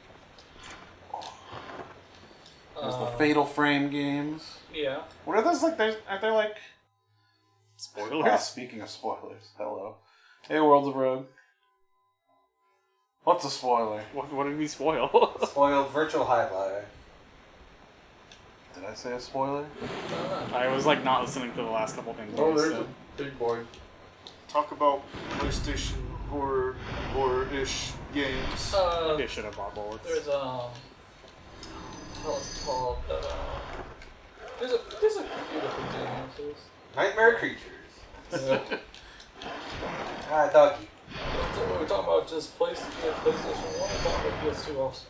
Speaker 2: There's the Fatal Frame games.
Speaker 6: Yeah.
Speaker 2: What are those like? Aren't there like?
Speaker 3: Spoilers.
Speaker 2: Ah, speaking of spoilers, hello. Hey, Worlds of Rogue. What's a spoiler?
Speaker 3: What did we spoil?
Speaker 5: Spoiled virtual highlight.
Speaker 2: Did I say a spoiler?
Speaker 3: I was like not listening to the last couple things.
Speaker 4: Oh,
Speaker 3: you
Speaker 4: there's
Speaker 3: said.
Speaker 4: a big boy.
Speaker 1: Talk about PlayStation horror-ish games.
Speaker 3: Maybe I should have bought bullets.
Speaker 6: There's what's it called? There's a few different games.
Speaker 5: Nightmare Creatures.
Speaker 6: Yeah.
Speaker 5: Doggy.
Speaker 6: So we're talking about just PlayStation 1. We're talking about PS2 also.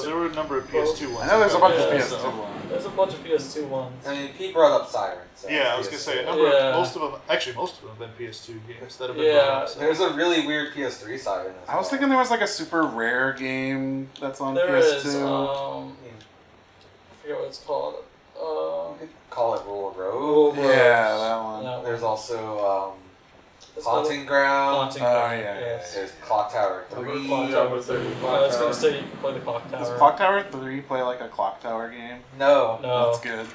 Speaker 1: There were a number of PS2 ones.
Speaker 2: I know there's a bunch of
Speaker 6: Yeah,
Speaker 2: PS2
Speaker 1: so-
Speaker 2: ones.
Speaker 6: There's a bunch of PS2 ones.
Speaker 5: I mean, Pete brought up Siren. So
Speaker 1: Yeah, I was gonna say a number.
Speaker 6: Yeah.
Speaker 1: Most of them have been PS2 games that have been brought
Speaker 6: Yeah.
Speaker 1: up. So.
Speaker 5: There's a really weird PS3 Siren. As
Speaker 2: I was
Speaker 5: well.
Speaker 2: thinking there was like a super rare game that's on
Speaker 6: There
Speaker 2: PS2.
Speaker 6: is,
Speaker 5: I mean,
Speaker 6: I forget what it's called.
Speaker 5: you could call it Rule of Rogue.
Speaker 2: Yeah, that one.
Speaker 6: No,
Speaker 5: There's also
Speaker 6: it's called
Speaker 5: Haunting Ground.
Speaker 6: Haunting
Speaker 2: Oh,
Speaker 6: Ground,
Speaker 2: yeah,
Speaker 6: yes.
Speaker 5: There's Clock Tower
Speaker 4: Clock
Speaker 5: 3.
Speaker 4: Tower 3.
Speaker 6: I was gonna say you can play the Clock Tower.
Speaker 2: Does Clock Tower 3 play like a Clock Tower game?
Speaker 5: No.
Speaker 6: No.
Speaker 2: That's good.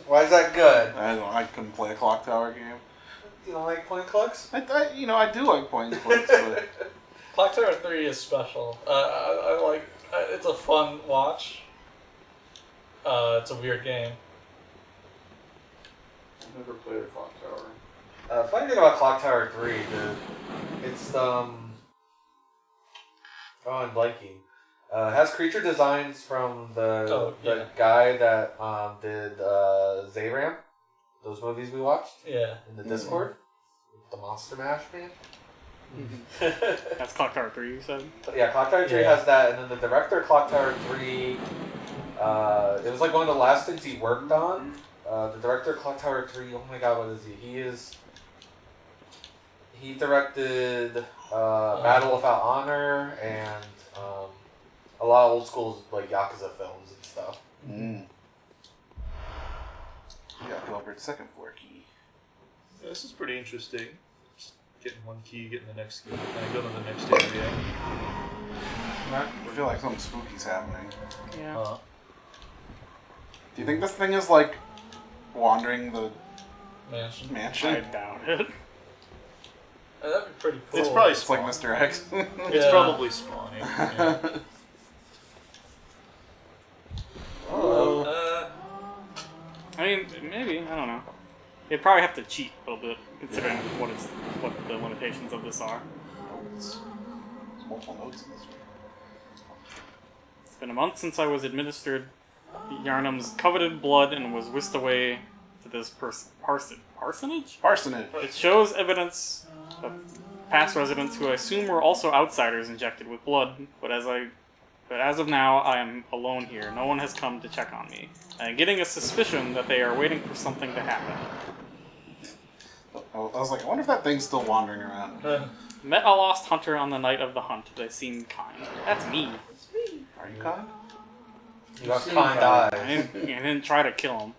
Speaker 5: Why is that good?
Speaker 2: I couldn't play a Clock Tower game.
Speaker 5: You don't like point clocks?
Speaker 2: I do like point and clicks, but
Speaker 6: Clock Tower 3 is special. I like. It's a fun watch. It's a weird game.
Speaker 4: Never played a Clock Tower.
Speaker 5: Funny thing about Clock Tower 3, it's I'm blanking. Has creature designs from the guy that did Zayram, those movies we watched
Speaker 6: Yeah.
Speaker 5: in the Discord, the Monster Mash man.
Speaker 3: That's Clock Tower 3, you said?
Speaker 5: But yeah, Clock Tower 3
Speaker 6: Yeah.
Speaker 5: has that, and then the director of Clock Tower 3, it was like one of the last things he worked on. The director of Clock Tower 3, oh my god, what is he? He directed Battle Without Honor and a lot of old school like Yakuza films and stuff.
Speaker 2: you got Gilbert's second floor key.
Speaker 1: Yeah, this is pretty interesting. Just getting one key, getting the next key, kind of go to the next area.
Speaker 2: I feel like something spooky's happening.
Speaker 3: Yeah.
Speaker 2: Do you think this thing is like wandering the
Speaker 6: Mansion.
Speaker 3: I
Speaker 2: mansion?
Speaker 3: doubt it.
Speaker 6: That'd be pretty cool.
Speaker 1: It's probably
Speaker 2: It's like
Speaker 1: spawning.
Speaker 2: Mr. X.
Speaker 1: It's
Speaker 6: Yeah.
Speaker 1: probably spawning. Yeah.
Speaker 3: I mean, maybe, I don't know. You'd probably have to cheat a little bit, considering what the limitations of this are.
Speaker 2: There's multiple notes in this one.
Speaker 3: It's been a month since I was administered Yarnum's coveted blood and was whisked away to this parsonage?
Speaker 2: Parsonage.
Speaker 3: It shows evidence of past residents who I assume were also outsiders injected with blood, but as of now, I am alone here. No one has come to check on me. I'm getting a suspicion that they are waiting for something to happen.
Speaker 2: I was like, I wonder if that thing's still wandering around.
Speaker 3: Met a lost hunter on the night of the hunt. They seemed kind. That's me.
Speaker 2: Are you kind?
Speaker 5: You got kind eyes.
Speaker 3: I didn't try to kill him.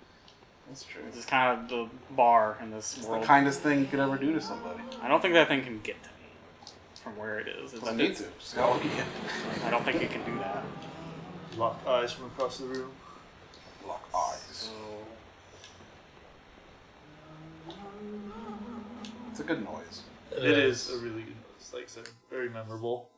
Speaker 2: That's true.
Speaker 3: This is kind of the bar in this
Speaker 2: It's
Speaker 3: world.
Speaker 2: the kindest thing you could ever do to somebody.
Speaker 3: I don't think that thing can get to me from where it is.
Speaker 2: Doesn't need to. Just gotta look at you.
Speaker 3: I don't think it can do that.
Speaker 1: Lock eyes from across the room.
Speaker 2: Lock eyes.
Speaker 3: So
Speaker 2: It's a good noise.
Speaker 1: It is a really good noise. Like I said, very memorable.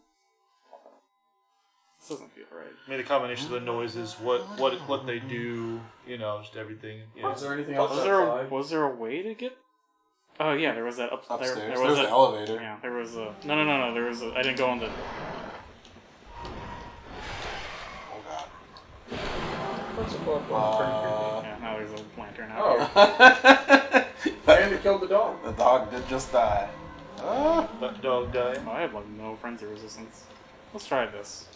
Speaker 3: this doesn't feel right.
Speaker 1: I mean, the combination of the noises, what they do, you know, just everything. You know.
Speaker 4: Is there anything else
Speaker 3: Was there
Speaker 4: outside?
Speaker 3: was there a way to get? Oh yeah, there was that
Speaker 2: Upstairs.
Speaker 3: There
Speaker 2: There's
Speaker 3: was
Speaker 2: the
Speaker 3: a,
Speaker 2: elevator.
Speaker 3: yeah, there was a no. There was a. I didn't go in the.
Speaker 2: Oh god.
Speaker 6: What's a Bloodborne?
Speaker 3: Yeah, now there's a lantern out
Speaker 4: Oh,
Speaker 3: here.
Speaker 4: and it killed the dog.
Speaker 2: The dog did just die.
Speaker 1: That dog died.
Speaker 3: Oh, I have like no frenzy resistance. Let's try this.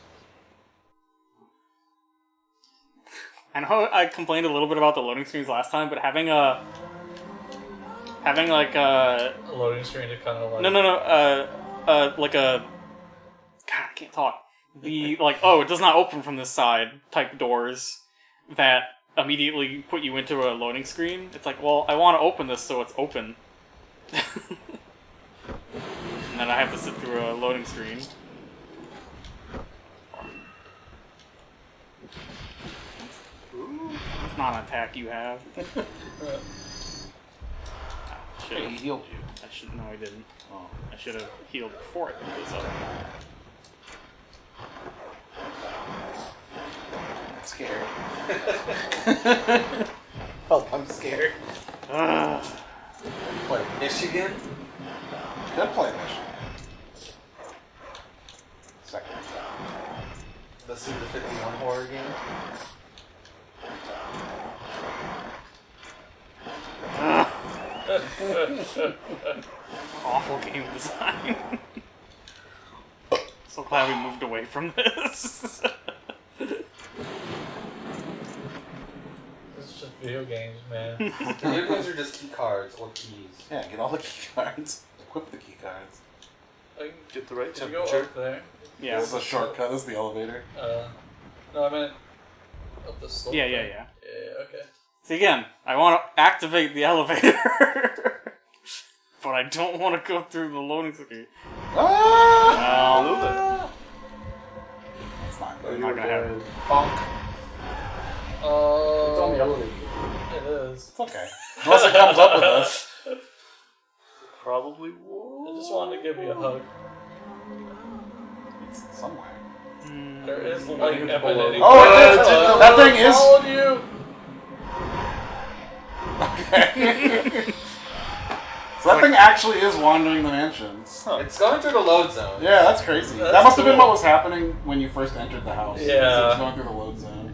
Speaker 3: I know I complained a little bit about the loading screens last time, but having like a
Speaker 6: A loading screen to kind of like.
Speaker 3: no, like a God, I can't talk. The like, oh, it does not open from this side type doors that immediately put you into a loading screen. It's like, well, I want to open this so it's open, and then I have to sit through a loading screen. It's not an attack you have.
Speaker 2: Hey, he healed you.
Speaker 3: I should. No, I didn't. Oh, I should have healed before I picked this up.
Speaker 2: I'm scared.
Speaker 5: Help, I'm scared.
Speaker 3: Ugh.
Speaker 5: What, Michigan?
Speaker 2: Could play Michigan. Second.
Speaker 5: The Suda 51 horror game?
Speaker 3: Awful game design. So glad we moved away from this.
Speaker 6: It's just video games, man.
Speaker 5: Video games are just key cards or keys.
Speaker 2: Yeah, get all the key cards. Equip the key cards.
Speaker 6: Like,
Speaker 1: Get the right
Speaker 6: can you go
Speaker 1: temperature.
Speaker 6: up there?
Speaker 3: Yeah.
Speaker 2: This is a shortcut. This is the elevator.
Speaker 6: No, I meant up the slope.
Speaker 3: Yeah.
Speaker 6: Yeah, okay.
Speaker 3: See, again, I want to activate the elevator, but I don't want to go through the loading screen.
Speaker 2: Ah! That's not
Speaker 3: I'm
Speaker 2: good.
Speaker 3: not gonna have it.
Speaker 4: Bonk. It's on the
Speaker 6: Oh,
Speaker 4: elevator.
Speaker 6: it is.
Speaker 2: It's okay. Unless it comes up with us.
Speaker 1: Probably will.
Speaker 6: I just wanted to give you a hug.
Speaker 2: It's somewhere.
Speaker 6: There is like
Speaker 4: you
Speaker 6: emanating.
Speaker 2: Oh, it did. That thing is.
Speaker 6: Followed you.
Speaker 2: So that thing actually is wandering the mansions.
Speaker 5: It's going through the load zone.
Speaker 2: Yeah, that's crazy.
Speaker 6: That's
Speaker 2: that must have been
Speaker 6: cool.
Speaker 2: what was happening when you first entered the house.
Speaker 6: Yeah.
Speaker 2: It's going through the load zone.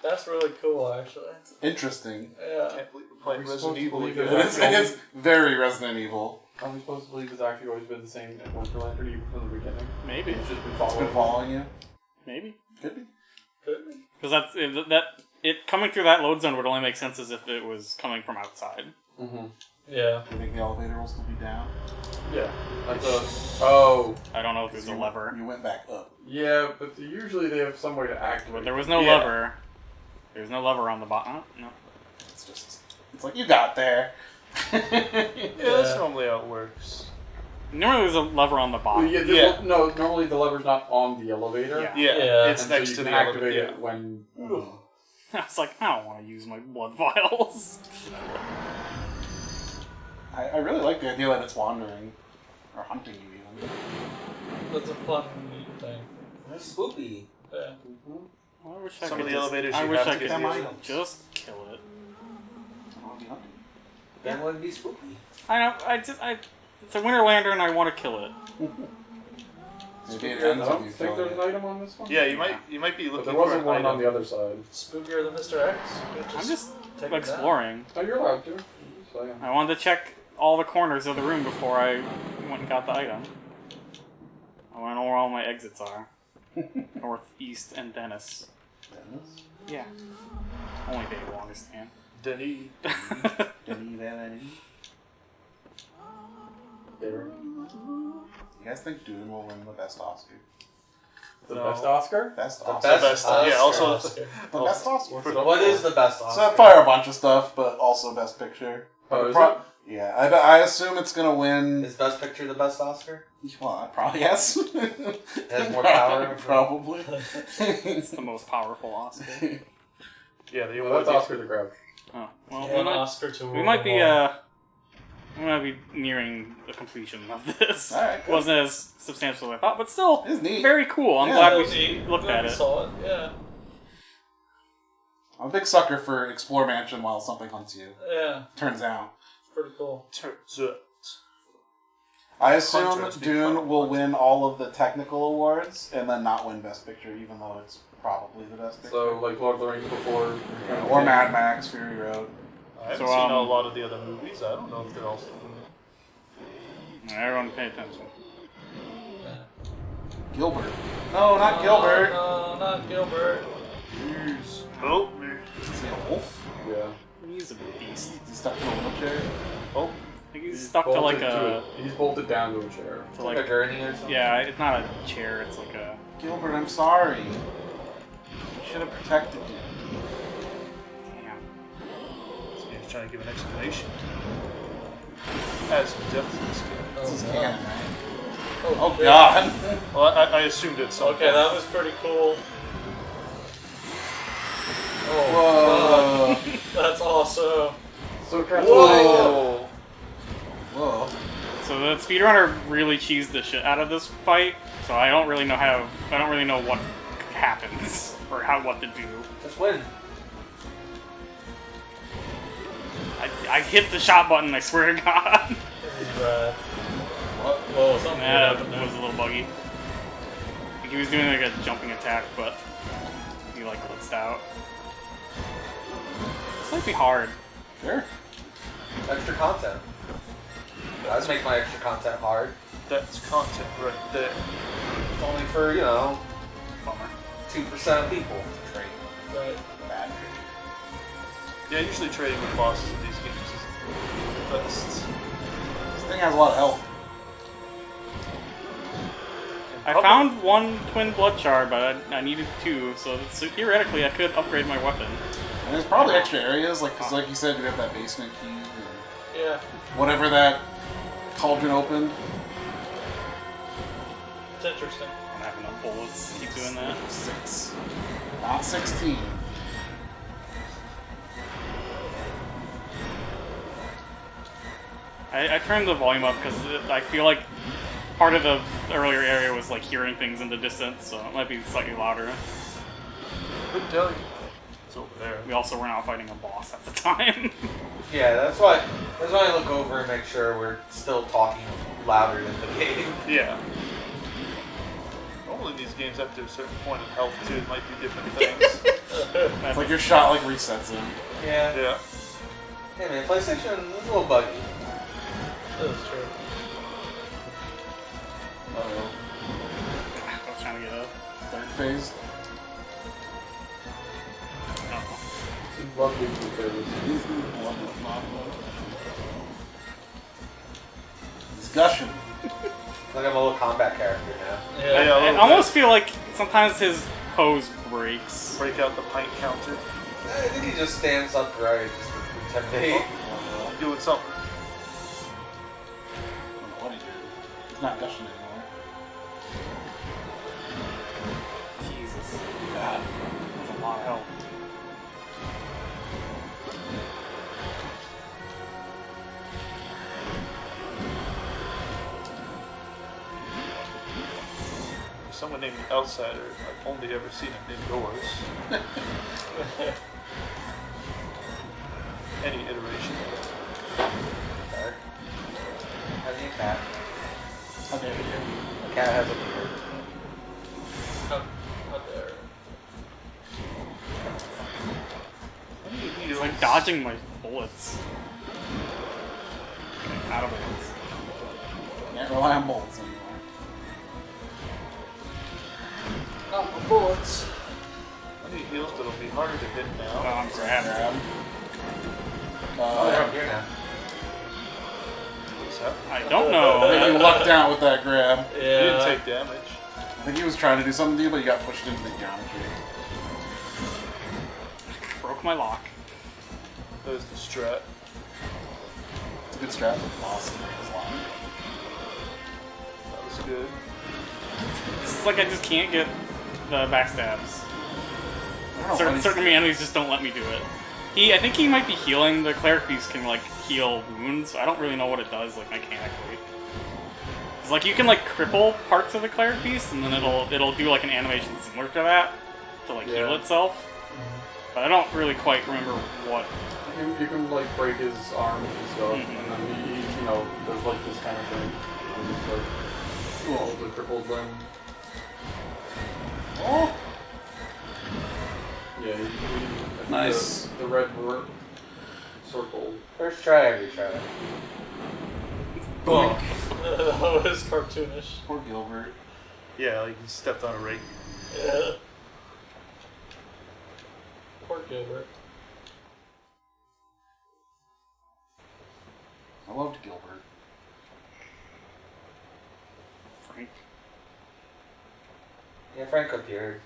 Speaker 6: That's really cool, actually.
Speaker 2: Interesting.
Speaker 6: Yeah.
Speaker 1: Can't believe we're playing
Speaker 4: Are we
Speaker 1: Resident
Speaker 4: supposed to
Speaker 1: Evil
Speaker 4: believe
Speaker 1: again.
Speaker 2: It is very Resident Evil.
Speaker 4: Are we supposed to believe it's actually always been the same Winter Lantern even from the beginning?
Speaker 3: Maybe.
Speaker 4: It's just been
Speaker 2: It's
Speaker 4: following.
Speaker 2: been following you.
Speaker 3: Maybe.
Speaker 2: Could be.
Speaker 6: Could be.
Speaker 3: Because it coming through that load zone would only make sense as if it was coming from outside.
Speaker 4: Mm-hmm.
Speaker 6: Yeah.
Speaker 2: Do you think the elevator will still be down?
Speaker 4: Yeah. That's a. Oh.
Speaker 3: I don't know if there's a
Speaker 2: You-
Speaker 3: lever.
Speaker 2: You went back up.
Speaker 4: Yeah, but usually they have some way to activate.
Speaker 3: But there was no
Speaker 4: Yeah.
Speaker 3: lever. There's no lever on the bottom. No.
Speaker 2: It's just. It's like you got there.
Speaker 1: Yeah, that's normally how it works.
Speaker 3: Normally there's a lever on the
Speaker 4: Well,
Speaker 3: bottom.
Speaker 4: yeah,
Speaker 1: Yeah.
Speaker 4: No, normally the lever's not on the elevator.
Speaker 3: Yeah.
Speaker 1: Yeah,
Speaker 6: Yeah.
Speaker 1: it's
Speaker 4: And so
Speaker 1: next
Speaker 4: you
Speaker 1: to
Speaker 4: can
Speaker 1: the
Speaker 4: activate
Speaker 1: elevator.
Speaker 4: it when.
Speaker 3: I was like, I don't want to use my blood vials.
Speaker 2: I really like the idea that it's wandering. Or hunting you even.
Speaker 6: That's a fun, neat thing.
Speaker 5: That's spooky.
Speaker 6: Yeah.
Speaker 3: I wish I
Speaker 1: Some
Speaker 3: could
Speaker 1: of the
Speaker 3: just,
Speaker 1: elevators
Speaker 3: I
Speaker 1: you
Speaker 3: wish
Speaker 1: have
Speaker 3: I
Speaker 1: to
Speaker 3: could
Speaker 1: get
Speaker 2: the
Speaker 3: just, just kill it.
Speaker 5: That would be spooky.
Speaker 3: I know. It's a Winter Lantern. I want to kill it.
Speaker 2: Maybe it
Speaker 4: I
Speaker 2: ends
Speaker 4: don't
Speaker 2: with you
Speaker 4: think there's
Speaker 2: killing
Speaker 4: an
Speaker 2: it.
Speaker 4: item on this one.
Speaker 1: Yeah, you might be
Speaker 4: But
Speaker 1: looking
Speaker 4: there wasn't
Speaker 1: for an
Speaker 4: one on
Speaker 1: item.
Speaker 4: the other side.
Speaker 6: Spookier than Mr. X. You could
Speaker 3: I'm just
Speaker 6: take it down.
Speaker 3: exploring.
Speaker 4: Oh, you're allowed to. So, yeah.
Speaker 3: I wanted to check all the corners of the room before I went and got the item. I want to know where all my exits are. North, East, and Dennis.
Speaker 2: Dennis?
Speaker 3: Yeah. Only they understand.
Speaker 1: Denny.
Speaker 4: There.
Speaker 2: You guys think Dune will win the best Oscar?
Speaker 4: The
Speaker 1: No.
Speaker 4: best Oscar?
Speaker 2: Best
Speaker 5: The
Speaker 2: Oscar.
Speaker 5: best
Speaker 1: Oscar. Yeah, also-
Speaker 6: Oscar.
Speaker 2: The best Oscar.
Speaker 5: What is the best
Speaker 2: So
Speaker 5: Oscar?
Speaker 2: fire a bunch of stuff, but also Best Picture.
Speaker 4: Oh, is
Speaker 2: Pro- Yeah, I assume it's gonna win.
Speaker 5: Is Best Picture the best Oscar?
Speaker 2: Well, probably yes.
Speaker 5: It has more power.
Speaker 2: Probably.
Speaker 3: It's the most powerful Oscar.
Speaker 1: Yeah, they
Speaker 4: Well,
Speaker 1: award
Speaker 4: that's Oscar the Grouch.
Speaker 3: Oh, well,
Speaker 6: One Oscar to
Speaker 3: we might be nearing the completion of this.
Speaker 2: Alright, good.
Speaker 3: Wasn't as substantial as I thought, but still
Speaker 2: It's neat.
Speaker 3: very cool. I'm
Speaker 2: Yeah.
Speaker 3: glad
Speaker 6: Glad
Speaker 3: we looked at it.
Speaker 6: Saw it. Yeah.
Speaker 2: I'm a big sucker for Explore Mansion while something hunts you.
Speaker 6: Yeah.
Speaker 2: Turns out.
Speaker 6: Pretty cool.
Speaker 1: Turns out.
Speaker 2: I assume
Speaker 1: Hunters being
Speaker 2: Dune
Speaker 1: fun.
Speaker 2: will win all of the technical awards and then not win Best Picture, even though it's probably the best picture.
Speaker 4: So, like Lord of the Rings before.
Speaker 2: Or Mad Max, Fury Road.
Speaker 1: I haven't
Speaker 3: So,
Speaker 1: seen a
Speaker 3: um,
Speaker 1: lot of the other movies. I don't know if they're all still
Speaker 3: Everyone pay attention.
Speaker 2: Gilbert. No, not Gilbert.
Speaker 6: No, not Gilbert.
Speaker 1: Jeez. Help me.
Speaker 2: Is he a wolf?
Speaker 4: Yeah.
Speaker 3: He's a beast.
Speaker 2: Is he stuck in a wheelchair?
Speaker 1: Oh,
Speaker 3: I think he's stuck to like a...
Speaker 4: He's bolted down to a chair.
Speaker 3: To
Speaker 5: Like a
Speaker 3: like,
Speaker 5: gurney or something?
Speaker 3: yeah, it's not a chair, it's like a...
Speaker 2: Gilbert, I'm sorry. I should have protected you.
Speaker 3: Damn.
Speaker 1: this game's trying to give an explanation. Has some depth to this game.
Speaker 2: This is
Speaker 6: Oh,
Speaker 2: canon,
Speaker 6: no.
Speaker 2: right?
Speaker 6: Oh,
Speaker 2: Oh god.
Speaker 1: Well, I assumed it's some
Speaker 6: Okay, that was pretty cool.
Speaker 2: Whoa.
Speaker 6: That's awesome.
Speaker 4: So
Speaker 2: Whoa. Whoa.
Speaker 3: So the speedrunner really cheesed the shit out of this fight, so I don't really know what happens, or what to do.
Speaker 5: Just win.
Speaker 3: I hit the shot button, I swear to God.
Speaker 6: Pretty rad. Whoa, something weird
Speaker 3: That
Speaker 6: happened
Speaker 3: was
Speaker 6: there.
Speaker 3: a little buggy. I think he was doing like a jumping attack, but he like blitzed out. This might be hard.
Speaker 2: Sure.
Speaker 5: Extra content. I'd make my extra content hard.
Speaker 1: That's content right there.
Speaker 5: It's only for,
Speaker 3: Bummer.
Speaker 5: 2% of people.
Speaker 2: Trade.
Speaker 6: Right.
Speaker 2: Bad trade.
Speaker 1: Yeah, usually trading with bosses in these games is the best.
Speaker 2: This thing has a lot of health.
Speaker 3: I found one twin blood shard, but I needed two, so theoretically I could upgrade my weapon.
Speaker 2: And there's probably extra areas, cause like you said, you have that basement key and
Speaker 6: Yeah.
Speaker 2: whatever that cauldron opened.
Speaker 6: It's interesting.
Speaker 3: I don't have enough bullets to keep doing that.
Speaker 2: 6. Not 16.
Speaker 3: I turned the volume up because I feel like part of the earlier area was like hearing things in the distance, so it might be slightly louder.
Speaker 1: Couldn't tell you. It's over there.
Speaker 3: We also were not fighting a boss at the time.
Speaker 5: Yeah, that's why I look over and make sure we're still talking louder than the game.
Speaker 1: Yeah. Normally these games after a certain point of health too, it might be different things.
Speaker 2: It's like your shot resets him.
Speaker 5: Yeah.
Speaker 1: Yeah.
Speaker 5: Hey man, PlayStation is a little buggy.
Speaker 6: That is true.
Speaker 2: Uh-oh.
Speaker 3: I was trying to get up.
Speaker 2: Third phase.
Speaker 3: Oh.
Speaker 4: Love these two favorites.
Speaker 2: He's gushing.
Speaker 5: Like I'm a little combat character now.
Speaker 6: Yeah.
Speaker 1: Yeah, a
Speaker 3: I
Speaker 1: little
Speaker 3: almost feel like sometimes his pose breaks.
Speaker 1: Break out the pint counter.
Speaker 5: I think he just stands upright just to intimidate.
Speaker 1: Doing something.
Speaker 2: I don't know what he did. He's not gushing anymore.
Speaker 3: Jesus.
Speaker 2: God.
Speaker 3: That's a lot of health.
Speaker 1: Someone named the Outsider. I've only ever seen him indoors. Any iteration.
Speaker 5: Dark. Has he a cat?
Speaker 2: How dare you?
Speaker 5: A cat has a beard.
Speaker 6: How dare.
Speaker 3: He's like dodging my bullets. Okay, Out of bullets.
Speaker 2: Can't rely on bullets anymore.
Speaker 6: Not the bullets.
Speaker 1: I need heals, but it'll be harder to hit
Speaker 3: Oh,
Speaker 1: now.
Speaker 3: I'm grabbing.
Speaker 5: Oh, they're up here now.
Speaker 1: What's happening?
Speaker 3: I don't
Speaker 2: I think
Speaker 3: know.
Speaker 2: you lucked out with that grab.
Speaker 1: He didn't
Speaker 6: Yeah.
Speaker 1: take damage.
Speaker 2: I think he was trying to do something to you, but he got pushed into the geometry.
Speaker 3: Broke my lock.
Speaker 1: There's the strat.
Speaker 2: It's a good strat for the boss in his line.
Speaker 1: That was good.
Speaker 3: It's like I just can't get the backstabs.
Speaker 2: I don't know
Speaker 3: Certain,
Speaker 2: what
Speaker 3: certain
Speaker 2: he's-
Speaker 3: enemies just don't let me do it. I think he might be healing. The cleric piece can like heal wounds. I don't really know what it does like mechanically. It's like you can like cripple parts of the cleric piece, and then it'll do like an animation similar to that to like heal itself. But I don't really quite remember what.
Speaker 4: You can like break his arms and stuff,
Speaker 3: Mhm.
Speaker 4: and then he there's like this kind of thing. And it's like, well, the crippled limb.
Speaker 2: Oh!
Speaker 4: Yeah,
Speaker 2: Nice.
Speaker 4: The red circle.
Speaker 5: First try, every try.
Speaker 6: Boom. That was cartoonish.
Speaker 2: Poor Gilbert.
Speaker 1: Yeah, like he stepped on a rake.
Speaker 6: Yeah. Poor Gilbert.
Speaker 2: I loved Gilbert.
Speaker 3: Frank.
Speaker 5: Yeah, Frank appeared.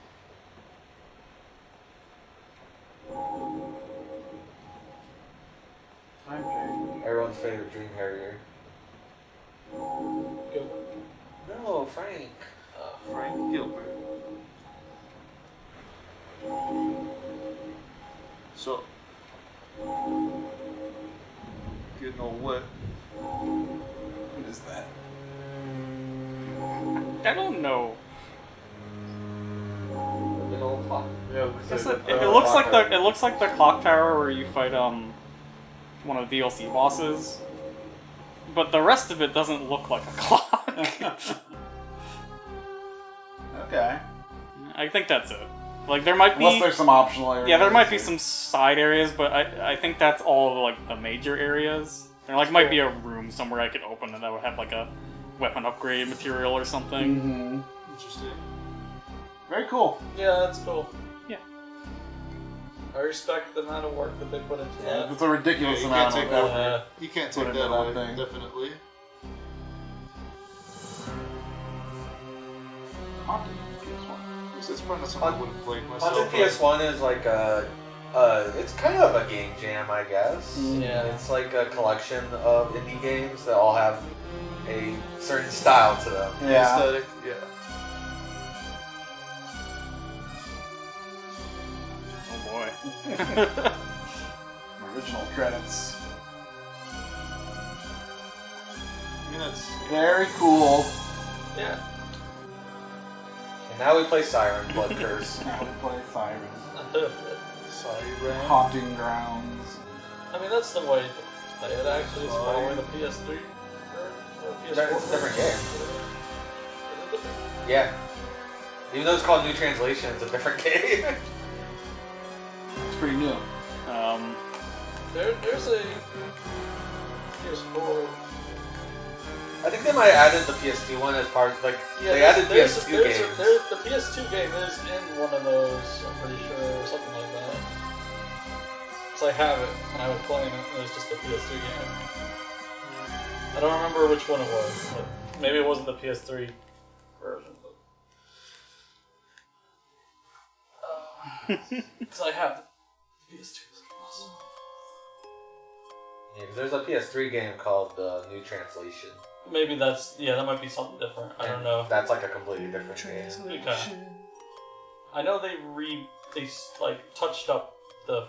Speaker 4: Time change.
Speaker 5: Everyone's favorite dream Harrier.
Speaker 6: Gilbert.
Speaker 5: No, Frank.
Speaker 1: Frank Gilbert. So, getting all wet.
Speaker 2: What is that?
Speaker 3: I don't know.
Speaker 5: The big old clock.
Speaker 4: Yeah,
Speaker 3: It looks like the clock tower where you fight one of the DLC bosses, but the rest of it doesn't look like a clock.
Speaker 2: Okay.
Speaker 3: I think that's it. Like there might be
Speaker 2: Unless there's some optional areas.
Speaker 3: yeah, there might be some side areas, but I think that's all like the major areas. There like might be a room somewhere I could open and that would have like a weapon upgrade material or something.
Speaker 2: Mm-hmm.
Speaker 1: Interesting.
Speaker 2: Very cool.
Speaker 6: Yeah, that's cool.
Speaker 3: Yeah.
Speaker 6: I respect the amount of work that they put into
Speaker 2: Yeah,
Speaker 6: that.
Speaker 2: it's a ridiculous
Speaker 1: Yeah, you
Speaker 2: amount
Speaker 1: can't
Speaker 2: of
Speaker 1: take
Speaker 2: effort.
Speaker 6: Uh,
Speaker 1: You can't
Speaker 2: Put
Speaker 1: take
Speaker 2: into
Speaker 1: that
Speaker 2: that
Speaker 1: away,
Speaker 2: thing.
Speaker 1: definitely.
Speaker 2: Haunted PS1.
Speaker 1: This is probably not something I would have played myself.
Speaker 5: Haunted
Speaker 1: but-
Speaker 5: PS1 is like it's kind of a game jam, I guess.
Speaker 6: Yeah.
Speaker 5: It's like a collection of indie games that all have a certain style to them.
Speaker 2: Yeah.
Speaker 1: Aesthetic, yeah.
Speaker 3: Oh boy.
Speaker 2: Original credits.
Speaker 1: I mean, that's
Speaker 2: Very cool.
Speaker 6: Yeah.
Speaker 5: And now we play Siren Blood Curse.
Speaker 2: Now we play Siren.
Speaker 1: Siren.
Speaker 2: Haunting Grounds.
Speaker 6: I mean, that's the way to play it, actually. It's the way the PS3 or PS4.
Speaker 5: It's a different game.
Speaker 6: Is it different?
Speaker 5: Yeah. Even though it's called New Translation, it's a different game.
Speaker 2: It's pretty new.
Speaker 6: There's a PS4.
Speaker 5: I think they might have added the PS2 one as part like
Speaker 6: Yeah,
Speaker 5: they added
Speaker 6: there's
Speaker 5: PS2 games.
Speaker 6: the PS2 game is in one of those, I'm pretty sure, or something like that. So I have it, and I was playing it, and it was just a PS2 game. I don't remember which one it was, but maybe it wasn't the PS3 version. Because I have the PS2. Awesome.
Speaker 5: Yeah, 'cause there's a PS3 game called New Translation.
Speaker 6: Maybe that might be something different. I don't know.
Speaker 5: That's like a completely different game.
Speaker 6: Okay. I know they like touched up the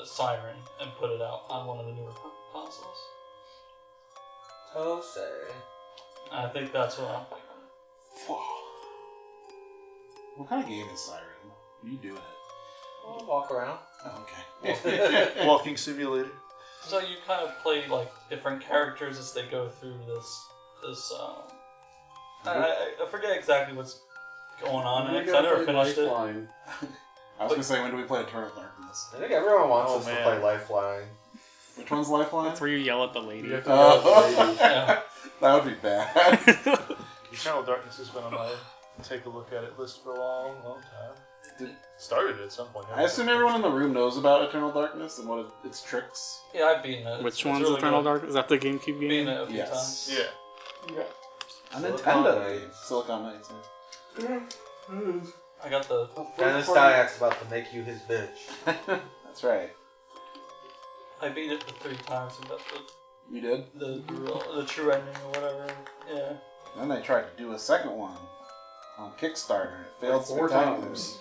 Speaker 6: Siren and put it out on one of the newer consoles.
Speaker 5: Tose.
Speaker 6: I think that's what I'm thinking.
Speaker 2: What kind of game is Siren? What are you doing it?
Speaker 5: I'll walk around.
Speaker 2: Oh, okay.
Speaker 1: Walking simulator.
Speaker 6: So you kind of play like different characters as they go through this. I forget exactly what's going on in it 'cause I never finished it.
Speaker 2: I was gonna say, when do we play a Turn of Darkness?
Speaker 5: I think everyone wants
Speaker 1: Oh,
Speaker 5: us to
Speaker 1: man.
Speaker 5: play Lifeline.
Speaker 2: Which one's Lifeline?
Speaker 3: That's where you yell at the lady.
Speaker 4: You have to yell at the lady.
Speaker 6: Yeah.
Speaker 2: That would be bad.
Speaker 1: Eternal Darkness has been on my take a look at it list for a long, long time. Started at some point.
Speaker 2: I assume everyone in the room knows about Eternal Darkness and what its tricks.
Speaker 6: Yeah, I've beaten it.
Speaker 3: Which
Speaker 6: It's
Speaker 3: one's
Speaker 6: really
Speaker 3: Eternal
Speaker 6: good.
Speaker 3: Dark? Is that the GameCube game?
Speaker 6: Beaten it a few
Speaker 2: Yes.
Speaker 6: times.
Speaker 1: Yeah.
Speaker 2: A
Speaker 5: Silicon
Speaker 2: Nintendo
Speaker 5: Knights.
Speaker 2: game. Silicon Knights. Yeah.
Speaker 6: I got the.
Speaker 5: Dennis Diak's about to make you his bitch.
Speaker 2: That's right.
Speaker 6: I beat it the 3 times and got
Speaker 2: You did?
Speaker 6: the true ending or whatever. Yeah.
Speaker 2: Then they tried to do a second one on Kickstarter. It failed
Speaker 4: 4
Speaker 2: spectacularly.
Speaker 4: times.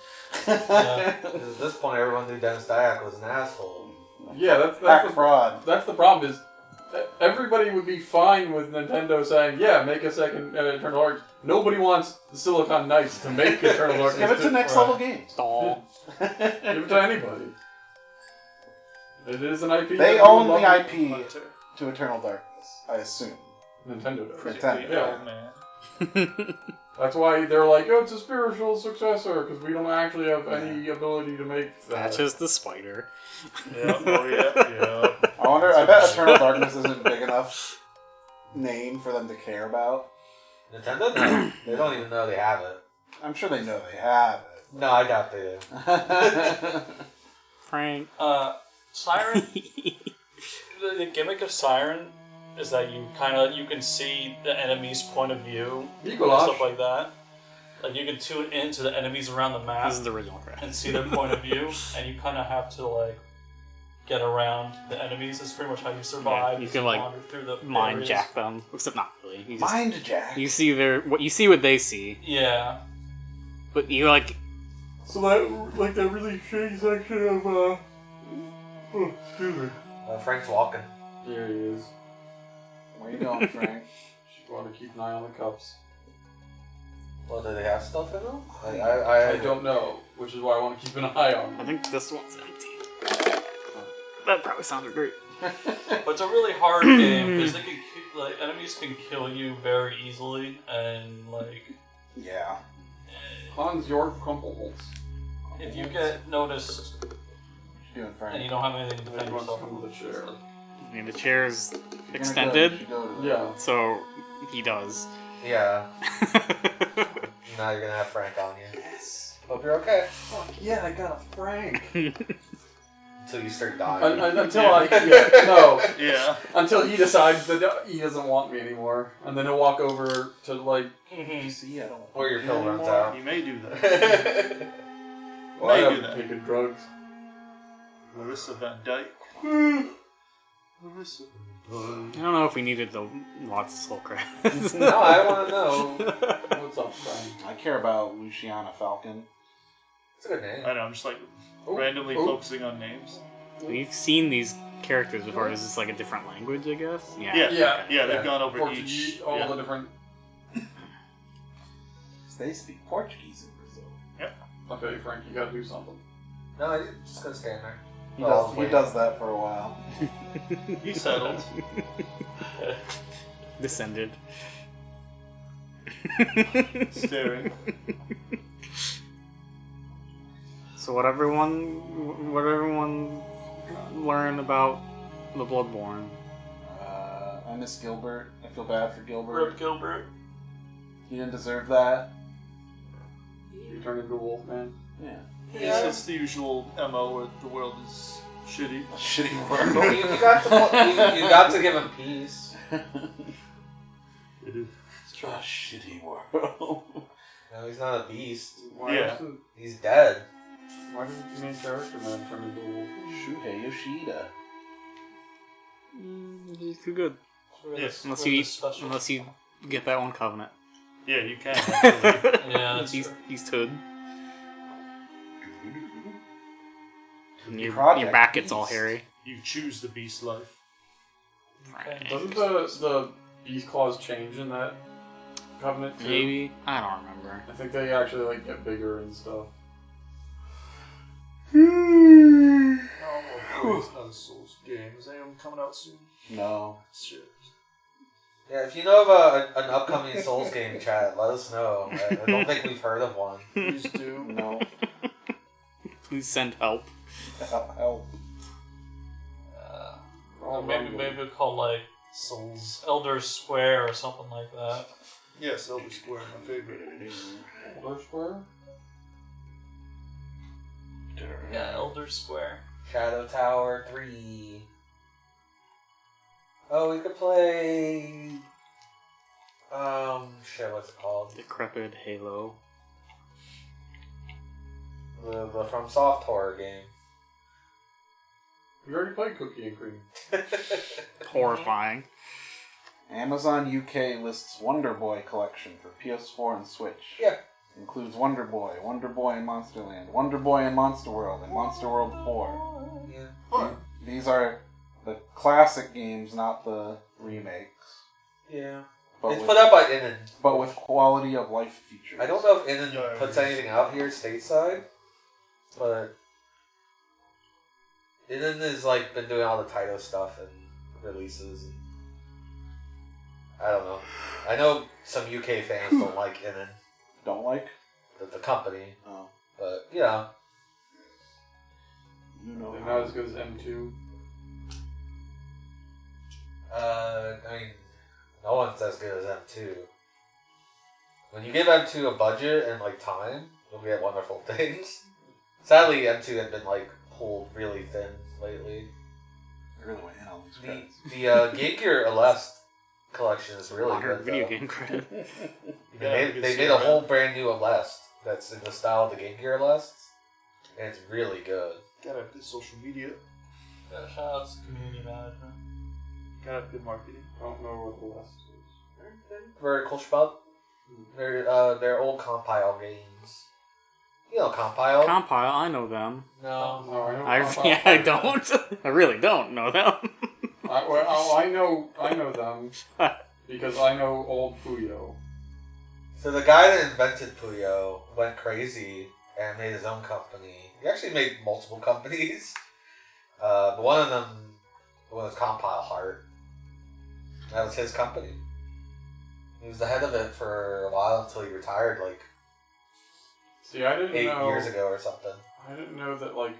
Speaker 6: Yeah.
Speaker 5: Because at this point, everyone knew Dennis Diak was an asshole.
Speaker 4: Yeah, that's
Speaker 2: Pack
Speaker 4: the
Speaker 2: fraud.
Speaker 4: That's the problem is that everybody would be fine with Nintendo saying, yeah, make a second Eternal Darkness. Nobody wants the Silicon Knights to make Eternal Darkness.
Speaker 2: Give it to next level games.
Speaker 3: Stall.
Speaker 4: Give it to anybody. It is an IP.
Speaker 2: They
Speaker 4: that
Speaker 2: own
Speaker 4: people
Speaker 2: the
Speaker 4: love.
Speaker 2: IP
Speaker 1: Hunter.
Speaker 2: to Eternal Darkness, I assume.
Speaker 4: Nintendo does.
Speaker 2: Nintendo.
Speaker 1: Yeah.
Speaker 2: Yeah.
Speaker 1: Man.
Speaker 4: That's why they're like, oh, it's a spiritual successor, because we don't actually have any ability to make that.
Speaker 3: That's just the spider.
Speaker 1: Yeah. Oh yeah.
Speaker 2: I wonder, I bet Eternal Darkness isn't big enough name for them to care about.
Speaker 5: Nintendo? No. They don't even know they have it.
Speaker 2: I'm sure they know they have
Speaker 5: No, I doubt they do.
Speaker 2: it.
Speaker 3: Frank.
Speaker 6: Siren. the gimmick of Siren is that you can see the enemy's point of view and
Speaker 4: Nicolás.
Speaker 6: stuff like that. Like you can tune into the enemies around the map
Speaker 3: This is the original Crash.
Speaker 6: and see their point of view, and you kind of have to like get around the enemies. That's pretty much how you survive.
Speaker 3: Yeah, you
Speaker 6: as
Speaker 3: can, like,
Speaker 6: wander through the
Speaker 3: Mind
Speaker 6: areas.
Speaker 3: jack them, except not really. You, just,
Speaker 2: Mind Jack.
Speaker 3: you see what they see,
Speaker 6: Yeah.
Speaker 3: but you like
Speaker 4: So that, like that really shady section of, oh, excuse me.
Speaker 5: Frank's walking.
Speaker 4: There he is.
Speaker 2: Where you going, Frank?
Speaker 4: Just want to keep an eye on the cups.
Speaker 5: Well, do they have stuff in them?
Speaker 4: I don't know, which is why I want to keep an eye on
Speaker 3: I
Speaker 4: them.
Speaker 3: think this one's empty. That probably sounded great.
Speaker 6: But it's a really hard game because enemies can kill you very easily, and like
Speaker 2: Yeah.
Speaker 4: Hans York Crumpleholz.
Speaker 6: if you get noticed
Speaker 2: What you doing, Frank?
Speaker 6: and you don't have anything to defend
Speaker 4: He wants
Speaker 6: yourself
Speaker 4: to move the chair.
Speaker 3: I mean, the chair's
Speaker 2: If you're gonna go,
Speaker 3: extended,
Speaker 2: you should go to the-
Speaker 4: Yeah.
Speaker 3: so he does.
Speaker 5: Yeah. Now you're gonna have Frank on you.
Speaker 2: Yes.
Speaker 5: Hope you're okay.
Speaker 4: Fuck yeah, I got a Frank.
Speaker 5: Until you start dying.
Speaker 1: Yeah.
Speaker 4: Until he decides that he doesn't want me anymore, and then he'll walk over to like.
Speaker 2: See, I don't want
Speaker 5: Or your
Speaker 2: to
Speaker 5: pill
Speaker 2: do
Speaker 5: runs
Speaker 2: anymore.
Speaker 5: out.
Speaker 1: You may do that.
Speaker 4: Well, I
Speaker 1: May do
Speaker 4: haven't
Speaker 1: that.
Speaker 4: taken drugs.
Speaker 1: Marissa Van Dyke. Marissa Van
Speaker 3: I don't know if we needed the lots of soul credits.
Speaker 5: No, I want to know.
Speaker 4: What's up, Frank?
Speaker 2: I care about Luciana Falcon.
Speaker 5: It's a good name.
Speaker 1: Dyke. I know. I'm just like
Speaker 4: Oh,
Speaker 1: randomly
Speaker 4: oh.
Speaker 1: focusing on names.
Speaker 3: We've seen these characters before. Is this like a different language, I guess?
Speaker 1: Yeah.
Speaker 4: Yeah.
Speaker 1: Yeah. They've
Speaker 5: Yeah.
Speaker 1: gone over
Speaker 4: Portuguese,
Speaker 1: each.
Speaker 4: all
Speaker 1: Yeah.
Speaker 4: the different.
Speaker 2: They speak Portuguese in Brazil.
Speaker 4: Okay, Frank, you gotta do something.
Speaker 5: No, you're just gonna stand there.
Speaker 2: He,
Speaker 5: Well,
Speaker 2: does, he
Speaker 5: wait.
Speaker 2: does that for a while.
Speaker 1: He settled.
Speaker 3: Descended.
Speaker 1: Staring.
Speaker 3: So what everyone learn about the Bloodborne?
Speaker 2: I miss Gilbert. I feel bad for Gilbert.
Speaker 6: Rip Gilbert.
Speaker 2: He didn't deserve that.
Speaker 4: You turn into a wolf man.
Speaker 2: Yeah.
Speaker 1: It's the usual MO where the world is shitty.
Speaker 2: A shitty
Speaker 5: But
Speaker 2: world.
Speaker 5: you got to give him peace.
Speaker 1: It is.
Speaker 2: A shitty world.
Speaker 5: No, he's not a beast.
Speaker 4: Why
Speaker 1: Yeah.
Speaker 4: doesn't
Speaker 5: He's dead.
Speaker 4: why doesn't the main character man turn into a wolf?
Speaker 2: Shuhei Yoshida.
Speaker 3: He's too good.
Speaker 1: Yes.
Speaker 3: Unless you get that one covenant.
Speaker 1: Yeah, you can. Actually.
Speaker 6: Yeah, that's
Speaker 3: he's
Speaker 6: true.
Speaker 3: he's Toad. And your
Speaker 2: Project
Speaker 3: back gets all
Speaker 2: Beast.
Speaker 3: hairy.
Speaker 1: You choose the beast life.
Speaker 4: Doesn't the beast claws change in that covenant too?
Speaker 3: Maybe, I don't remember.
Speaker 4: I think they actually like get bigger and stuff.
Speaker 1: Oh, it's not a Souls game. Is anyone coming out soon?
Speaker 2: No.
Speaker 1: Shit.
Speaker 5: Yeah, if you know of an upcoming Souls game, chat, let us know. I don't think we've heard of one.
Speaker 1: Please do.
Speaker 2: No.
Speaker 3: Please send help.
Speaker 2: Help.
Speaker 6: Maybe called like
Speaker 1: Souls.
Speaker 6: Elder Square or something like that.
Speaker 1: Yes, Elder Square, my favorite.
Speaker 4: Elder Square?
Speaker 6: Yeah, Elder Square.
Speaker 5: Shadow Tower 3. Oh, we could play. Shit, what's it called?
Speaker 3: Decrepit Halo.
Speaker 5: The From Soft horror game.
Speaker 4: We already played Cookie and Cream.
Speaker 3: Horrifying.
Speaker 2: Amazon UK lists Wonder Boy collection for PS4 and Switch.
Speaker 5: Yeah.
Speaker 2: Includes Wonder Boy in Monsterland, Wonder Boy in Monster World, and Monster World 4.
Speaker 5: Yeah.
Speaker 1: Fun.
Speaker 2: These are the classic games, not the remakes.
Speaker 5: Yeah.
Speaker 2: But
Speaker 5: It's
Speaker 2: with,
Speaker 5: put out by Innen.
Speaker 2: but with quality of life features.
Speaker 5: I don't know if Innen
Speaker 1: Yeah,
Speaker 5: puts
Speaker 1: yeah.
Speaker 5: anything out here stateside, but Innen has like been doing all the Taito stuff and releases. And I don't know. I know some UK fans don't like Innen,
Speaker 2: Don't like?
Speaker 5: the company,
Speaker 2: Oh.
Speaker 5: but yeah.
Speaker 2: You know
Speaker 4: They're
Speaker 2: how.
Speaker 4: not as good as M2.
Speaker 5: I mean, no one's as good as M2. When you give M2 a budget and like time, you'll get wonderful things. Sadly, M2 had been like pulled really thin lately.
Speaker 2: I really went in on these
Speaker 5: The
Speaker 2: credits.
Speaker 5: Game Gear Aleste collection is really
Speaker 3: Modern
Speaker 5: good.
Speaker 3: video
Speaker 5: though.
Speaker 3: game credit.
Speaker 5: They made a whole brand new Aleste that's in the style of the Game Gear Aleste, and it's really good.
Speaker 1: Gotta have good social media.
Speaker 6: Yeah, shout out to community management.
Speaker 1: Gotta have good marketing.
Speaker 4: I don't know what the last is.
Speaker 5: Very cool spot. They're old compile games. You know compile?
Speaker 3: Compile, I know them.
Speaker 5: No.
Speaker 4: No, I know.
Speaker 3: I don't. I really don't know them.
Speaker 4: I know them because I know old Puyo.
Speaker 5: So the guy that invented Puyo went crazy and made his own company. He actually made multiple companies. But one of them was Compile Heart. That was his company. He was the head of it for a while until he retired, like
Speaker 4: See, I didn't
Speaker 5: 8
Speaker 4: know.
Speaker 5: years ago or something.
Speaker 4: I didn't know that like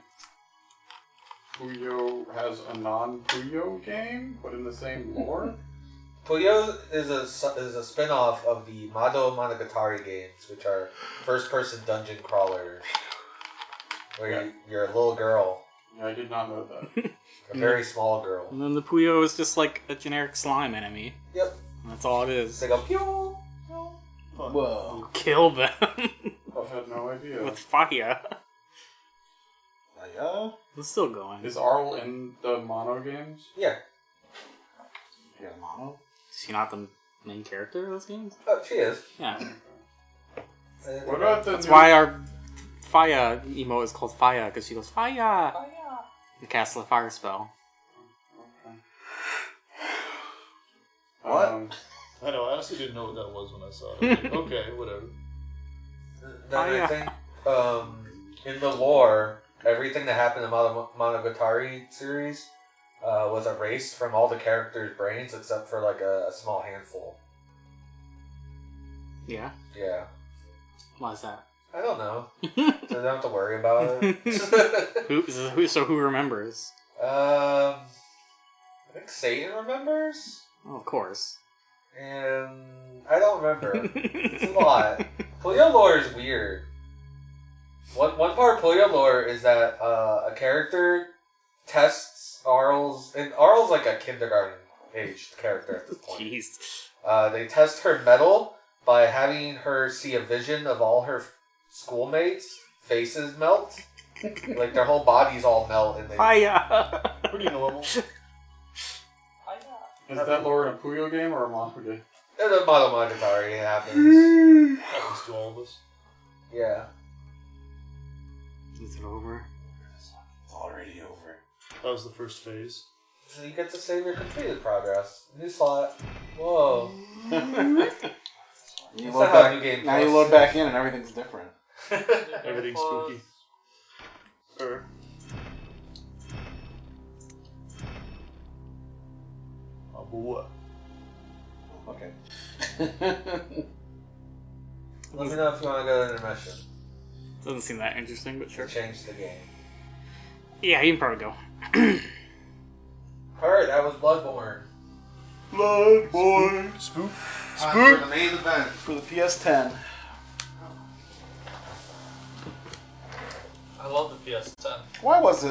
Speaker 4: Puyo has a non-Puyo game, but in the same lore.
Speaker 5: Puyo is a spin-off of the Mado Monogatari games, which are first-person dungeon crawlers, where you're a little girl,
Speaker 4: Yeah, I did not know that.
Speaker 5: a very small girl.
Speaker 3: And then the Puyo is just like a generic slime enemy.
Speaker 5: Yep.
Speaker 3: That's all it is.
Speaker 5: They go pew.
Speaker 1: Fun.
Speaker 2: Whoa.
Speaker 3: Kill them
Speaker 4: I had no idea.
Speaker 3: with fire.
Speaker 2: Yeah?
Speaker 3: It's still going.
Speaker 4: Is Arl in the mono games?
Speaker 5: Yeah.
Speaker 2: You got a mono?
Speaker 3: Is she not the main character of those games?
Speaker 5: Oh, she is.
Speaker 3: Yeah.
Speaker 4: What about the
Speaker 3: That's
Speaker 4: new...
Speaker 3: why our fire emote is called fire, because she goes fire. And casts a fire spell.
Speaker 4: Okay.
Speaker 2: What?
Speaker 1: I know, I honestly didn't know what that was when I saw it. Okay, whatever.
Speaker 5: Then I
Speaker 3: yeah.
Speaker 5: think in the lore, everything that happened in the Monogatari series was erased from all the characters' brains except for like a small handful.
Speaker 3: Yeah?
Speaker 5: Yeah.
Speaker 3: Why is that?
Speaker 5: I don't know. So I don't have to worry about it.
Speaker 3: So who remembers?
Speaker 5: I think Satan remembers,
Speaker 3: Oh, of course.
Speaker 5: and I don't remember. It's a lot. Puyo lore is weird. One part of Puyo lore is that a character tests Arl's, and Arl's like a kindergarten aged character at this point.
Speaker 3: Jeez.
Speaker 5: They test her mettle by having her see a vision of all her schoolmates' faces melt. Like their whole bodies all melt, and they
Speaker 3: Fire!
Speaker 1: Pretty normal.
Speaker 4: Is that lore in a Puyo game or a mono game?
Speaker 5: and the Monogatari happens.
Speaker 1: Happens to all of us.
Speaker 5: Yeah.
Speaker 3: Is it over?
Speaker 2: It's already over.
Speaker 1: That was the first phase.
Speaker 5: So you get to save your completed progress. New slot. Whoa.
Speaker 2: You
Speaker 5: It's
Speaker 2: load
Speaker 5: not how
Speaker 2: back,
Speaker 5: New Game
Speaker 2: now you
Speaker 5: Plus.
Speaker 2: load back in and everything's different.
Speaker 1: Everything's spooky. Oh, but what?
Speaker 2: Okay.
Speaker 5: Let me know if you want to go to intermission.
Speaker 3: Doesn't seem that interesting, but sure.
Speaker 5: Change the game.
Speaker 3: Yeah, you can probably go.
Speaker 5: Alright. Alright, that was Bloodborne.
Speaker 1: Bloodborne.
Speaker 2: Spook.
Speaker 5: Time for the main event.
Speaker 2: For the PS10.
Speaker 6: I love the PS10.
Speaker 2: Why was it